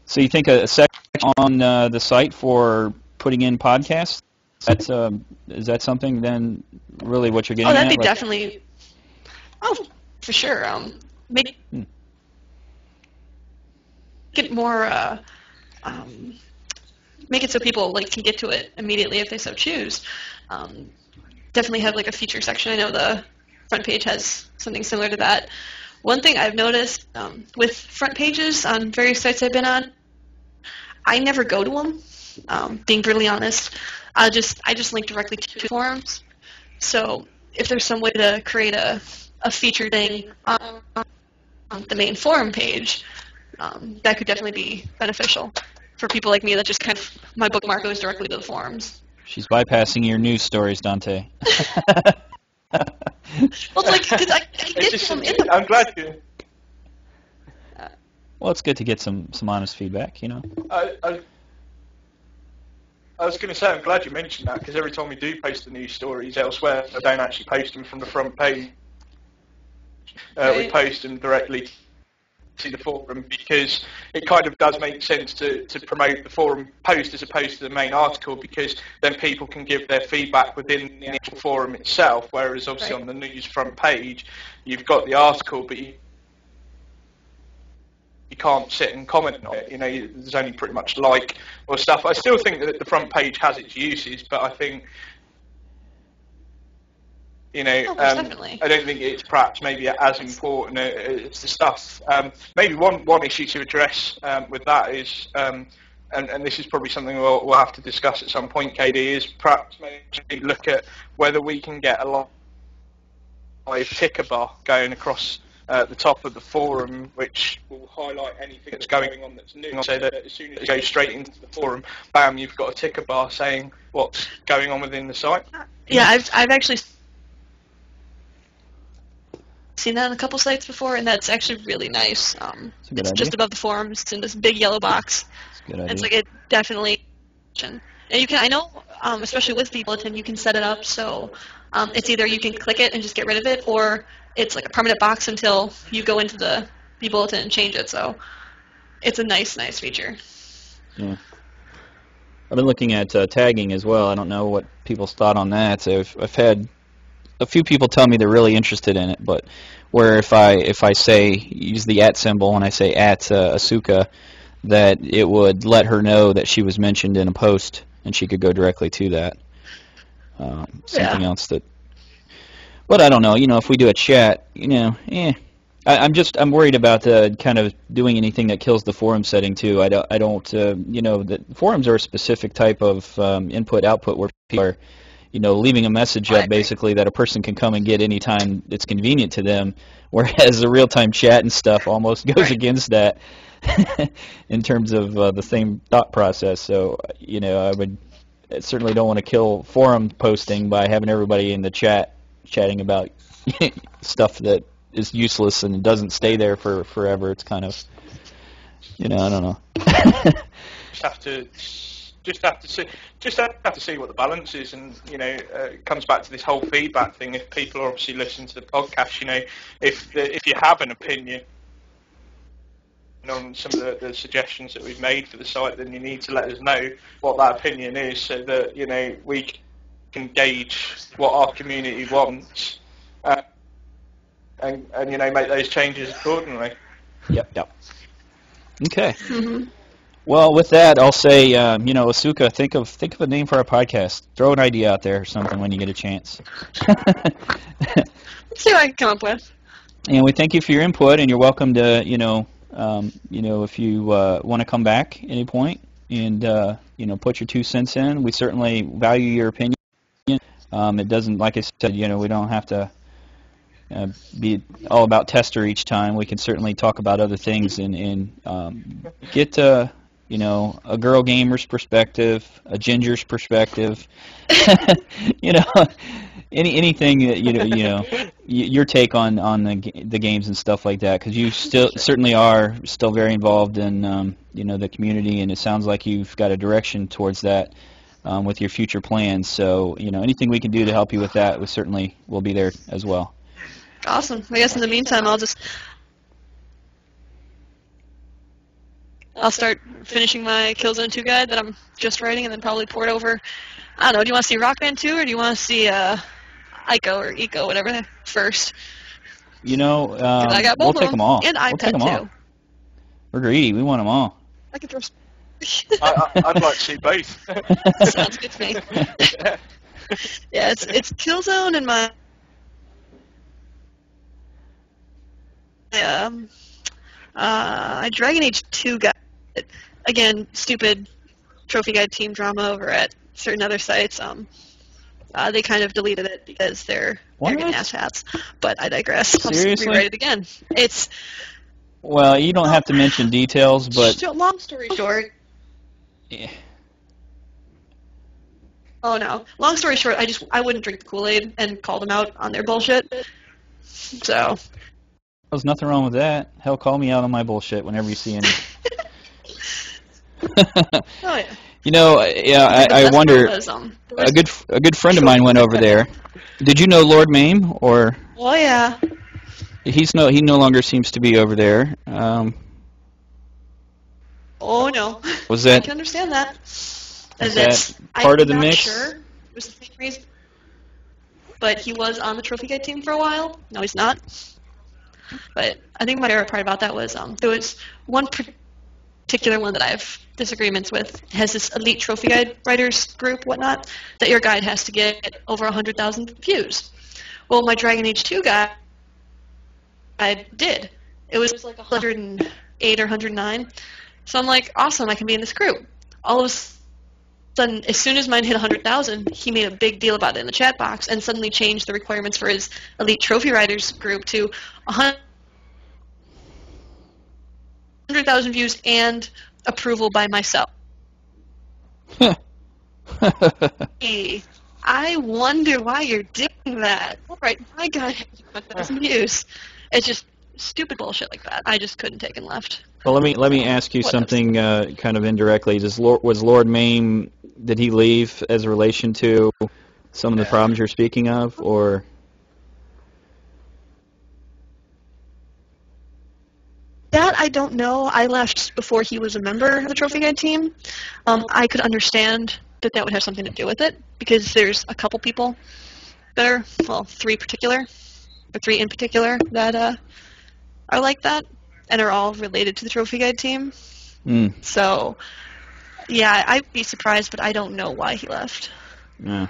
So you think a section on the site for putting in podcasts? Is that something then really what you're getting at? that'd be Like, definitely. Oh, for sure. Make it more. Make it so people like can get to it immediately if they so choose. Definitely have like a feature section. I know the front page has something similar to that. One thing I've noticed with front pages on various sites I've been on, I never go to them. Being brutally honest, I just link directly to forums. So if there's some way to create a feature thing on the main forum page, that could definitely be beneficial for people like me that just kind of my bookmark goes directly to the forums. she's bypassing your news stories, Dante. Well, it's like, because I can get them in the... I'm glad you... Well, it's good to get some honest feedback, you know. I was going to say, I'm glad you mentioned that, because every time we do post the news stories elsewhere, I don't actually post them from the front page. We post them directly to the forum, because it kind of does make sense to promote the forum post as opposed to the main article, because then people can give their feedback within the actual forum itself, whereas obviously on the news front page, you've got the article, but you can't sit and comment on it. You know, there's only pretty much like or stuff. I still think that the front page has its uses, but I think, you know, I don't think it's perhaps maybe as important as the stuff. Maybe one issue to address with that is, and this is probably something we'll have to discuss at some point, KD, is perhaps maybe look at whether we can get a live ticker bar going across the top of the forum, which will highlight anything that's going on that's new, so that as soon as you go straight into the forum, bam, you've got a ticker bar saying what's going on within the site. Yeah, I've actually seen that on a couple sites before, and that's actually really nice. It's just above the forums. It's in this big yellow box. It's like it definitely, and you can, I know, especially with the bulletin, you can set it up so it's either you can click it and just get rid of it, or it's like a permanent box until you go into the bulletin and change it. So it's a nice feature. Yeah. I've been looking at tagging as well. I don't know what people's thought on that. So I've had a few people tell me they're really interested in it, but where if I say use the @ symbol and I say @Asuukaa, that it would let her know that she was mentioned in a post and she could go directly to that. Something else that, but I don't know. You know, if we do a chat, you know, I'm worried about kind of doing anything that kills the forum setting too. I don't. You know, the forums are a specific type of input-output where people are, you know, leaving a message up basically that a person can come and get anytime it's convenient to them, whereas the real-time chat and stuff almost goes against that in terms of the same thought process. So, you know, I certainly don't want to kill forum posting by having everybody in the chat chatting about stuff that is useless and doesn't stay there for forever. It's kind of, you know, I don't know. Just have to just have to see what the balance is, and it comes back to this whole feedback thing. If people are obviously listening to the podcast, if you have an opinion on some of the suggestions that we've made for the site, then you need to let us know what that opinion is, so that we can gauge what our community wants, and make those changes accordingly. Yep. Okay. Mm-hmm. Well, with that, I'll say, Asuukaa, think of a name for our podcast. Throw an idea out there or something when you get a chance. Let's see what I can come up with. And we thank you for your input, and you're welcome to, if you want to come back at any point and, put your 2 cents in. We certainly value your opinion. It doesn't, like I said, we don't have to be all about Tester each time. We can certainly talk about other things and get a girl gamer's perspective, a ginger's perspective, anything that your take on the games and stuff like that, because you certainly are still very involved in the community, and it sounds like you've got a direction towards that with your future plans. So anything we can do to help you with that, we certainly will be there as well. Awesome. I guess in the meantime, I'll start finishing my Killzone 2 guide that I'm just writing, and then probably port over. I don't know. Do you want to see Rock Band 2, or do you want to see Ico or Eco, whatever, first? I got both. We'll take them all. And iPad 2. We're greedy. We want them all. I could throw. I'd like to see both. Sounds good to me. Yeah, it's Killzone and my. Dragon Age 2 got, again, stupid trophy guide team drama over at certain other sites. They kind of deleted it because they're arrogant asshats. But I digress. Seriously? I'll just rewrite it again. Well, you don't have to mention details, but... Long story short... Yeah. Oh, no. Long story short, I wouldn't drink the Kool-Aid and call them out on their bullshit. So... There's nothing wrong with that. Hell, call me out on my bullshit whenever you see any. Oh yeah. I wonder. A good friend of mine went over there. Did you know Lord Mame, or? Oh yeah. He no longer seems to be over there. Oh no. Was that? I can understand that. Is that part of the mix? Sure. It was the same reason. But he was on the trophy guide team for a while. No, he's not. But I think my favorite part about that was there was one particular one that I have disagreements with. It has this elite trophy guide writers group, whatnot, that your guide has to get over 100,000 views. Well, my Dragon Age 2 guide, I did. It was like 108 or 109. So I'm like, awesome, I can be in this group. All of a sudden, as soon as mine hit 100,000, he made a big deal about it in the chat box and suddenly changed the requirements for his elite trophy writers group to 100,000 views and approval by myself. Hey, I wonder why you're doing that. All right, my guy has 1,000 views. It's just stupid bullshit like that. I just couldn't take and left. Well, let me ask you something kind of indirectly. Was Lord Mame, did he leave as a relation to some of the problems you're speaking of, or? That I don't know. I left before he was a member of the trophy guide team. I could understand that would have something to do with it, because there's a couple people that are, well, three in particular, that are like that, and are all related to the trophy guide team. So, yeah, I'd be surprised, but I don't know why he left. Yeah.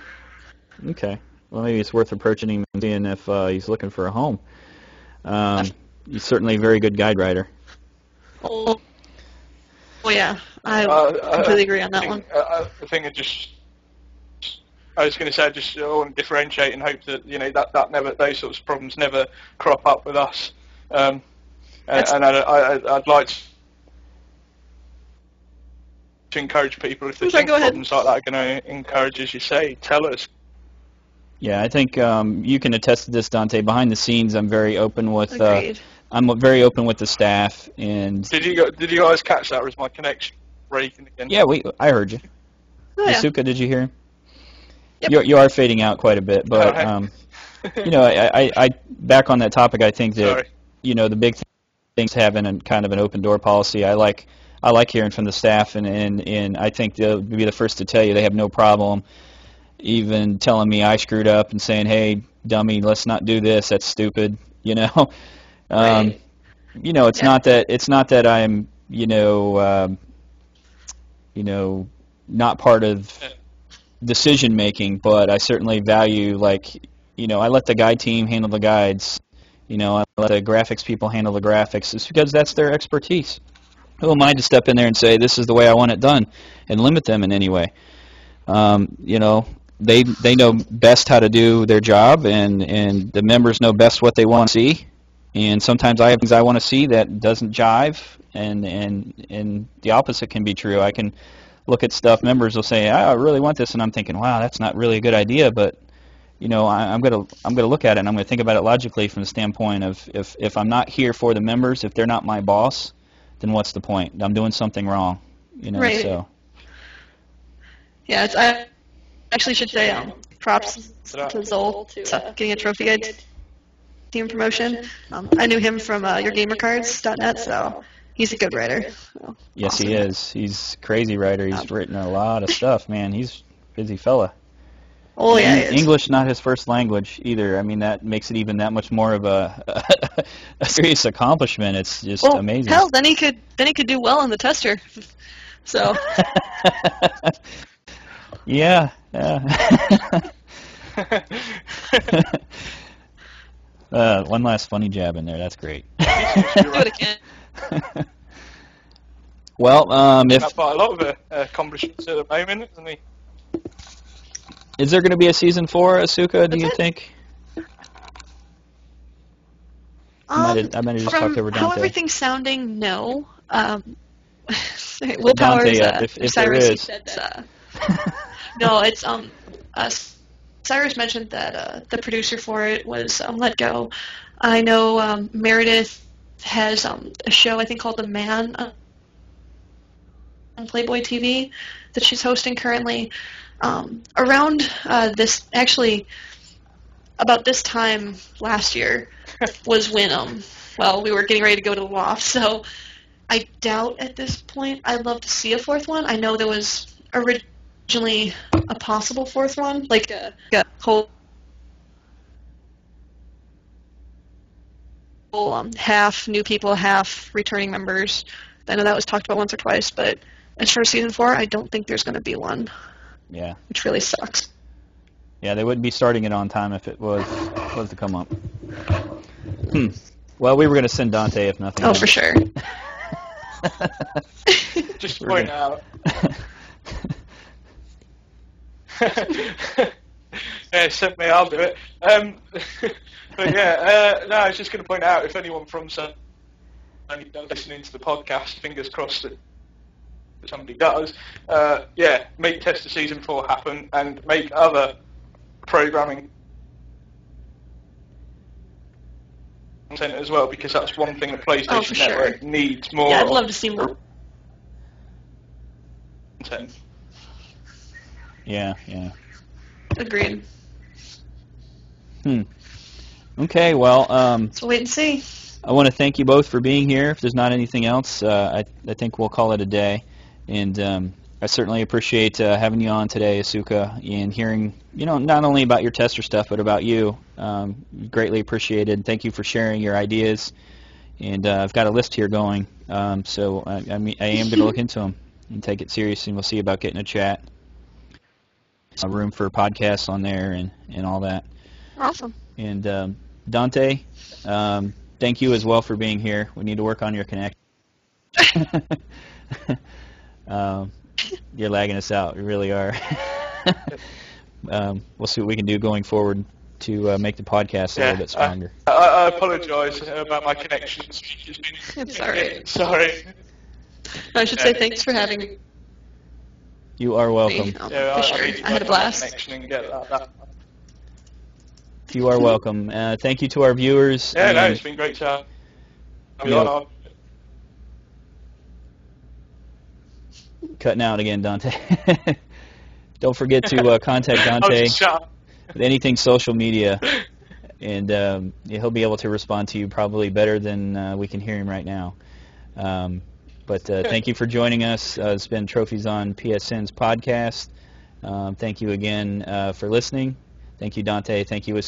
Okay. Well, maybe it's worth approaching him and seeing if he's looking for a home. He's certainly a very good guide writer. Oh yeah. I completely agree on that one. I think I was going to say, I want to differentiate and hope that that never, those sorts of problems never crop up with us. And I'd like to encourage people, if there's problems like that are going to encourage, as you say, tell us. Yeah, I think you can attest to this, Dante. Behind the scenes, I'm very open with. I'm very open with the staff. And did you guys catch that? Or is my connection breaking again? Yeah, I heard you. Oh, yeah. Asuka, did you hear him? Yep. You are fading out quite a bit, but you know, I back on that topic. I think that Sorry. you know the big things having a kind of an open door policy. I like hearing from the staff, and I think they'll be the first to tell you they have no problem even telling me I screwed up and saying, hey, dummy, let's not do this. That's stupid. You know, Right. you know, it's Yeah. not that I'm you know, not part of decision making, but I certainly value, like, you know, I let the guide team handle the guides. You know, I let the graphics people handle the graphics. It's because that's their expertise. Who am I to step in there and say this is the way I want it done and limit them in any way? You know, they know best how to do their job, and the members know best what they want to see. And sometimes I have things I want to see that doesn't jive, and the opposite can be true. I can look at stuff, members will say, I really want this, and I'm thinking, wow, that's not really a good idea, but you know, I'm gonna look at it and I'm gonna think about it logically from the standpoint of if I'm not here for the members, if they're not my boss, then what's the point? I'm doing something wrong, you know. Right. So Yeah, I actually should say props to Zol to getting a trophy guide team promotion. I knew him from yourgamercards.net, so he's a good writer. So, yes, awesome. he is. He's a crazy writer. He's written a lot of stuff, man. He's a busy fella. Oh yeah, he is. English not his first language either. I mean, that makes it even that much more of a serious accomplishment. It's just amazing. Hell, then he could do well in the tester. So. Yeah. One last funny jab in there. That's great. Do it again. Well, if That's quite a lot of accomplishments at the moment, isn't he? is there going to be a season 4, Asuka? Do you think? I might have just talked over Dante. How everything's sounding, no. Dante, if there Cyrus is. said, no, it's Cyrus mentioned that the producer for it was let go. I know Meredith has a show I think called The Man on Playboy TV that she's hosting currently. Around about this time last year was when we were getting ready to go to the loft. So I doubt at this point I'd love to see a fourth one. I know there was originally a possible fourth one, like a whole half new people, half returning members. I know that was talked about once or twice, but as for season 4, I don't think there's going to be one. Yeah. Which really sucks. Yeah, they wouldn't be starting it on time if it was to come up. Well, we were going to send Dante if nothing else. For sure. Just to point out. Yeah, send me, I'll do it. But yeah, no, I was just going to point out, if anyone from Sony does listening to the podcast, fingers crossed that somebody does, make Tester Season 4 happen and make other programming content as well, because that's one thing that PlayStation Network needs more. Yeah, I'd love to see more content. Yeah. Agreed. Okay, well, so wait and see. I want to thank you both for being here. If there's not anything else, I think we'll call it a day. And I certainly appreciate having you on today, Asuka, and hearing, not only about your tester stuff, but about you. Greatly appreciated. Thank you for sharing your ideas. And I've got a list here going, so I am going to look into them and take it seriously, and we'll see about getting a chat. A room for podcasts on there and all that. Awesome. And Dante, thank you as well for being here. We need to work on your connection. You're lagging us out. You really are. We'll see what we can do going forward to make the podcast a little bit stronger. I apologise about my connection. It's all right. Sorry. I should say thanks for having me. You are welcome. For sure. I had a blast. You are welcome. Thank you to our viewers. Yeah, no, it's been great to have you on. Cutting out again, Dante. don't forget to contact Dante Shut. with anything social media, and he'll be able to respond to you probably better than we can hear him right now. But thank you for joining us. It's been Trophies on PSN's podcast. Thank you again for listening. Thank you, Dante. Thank you,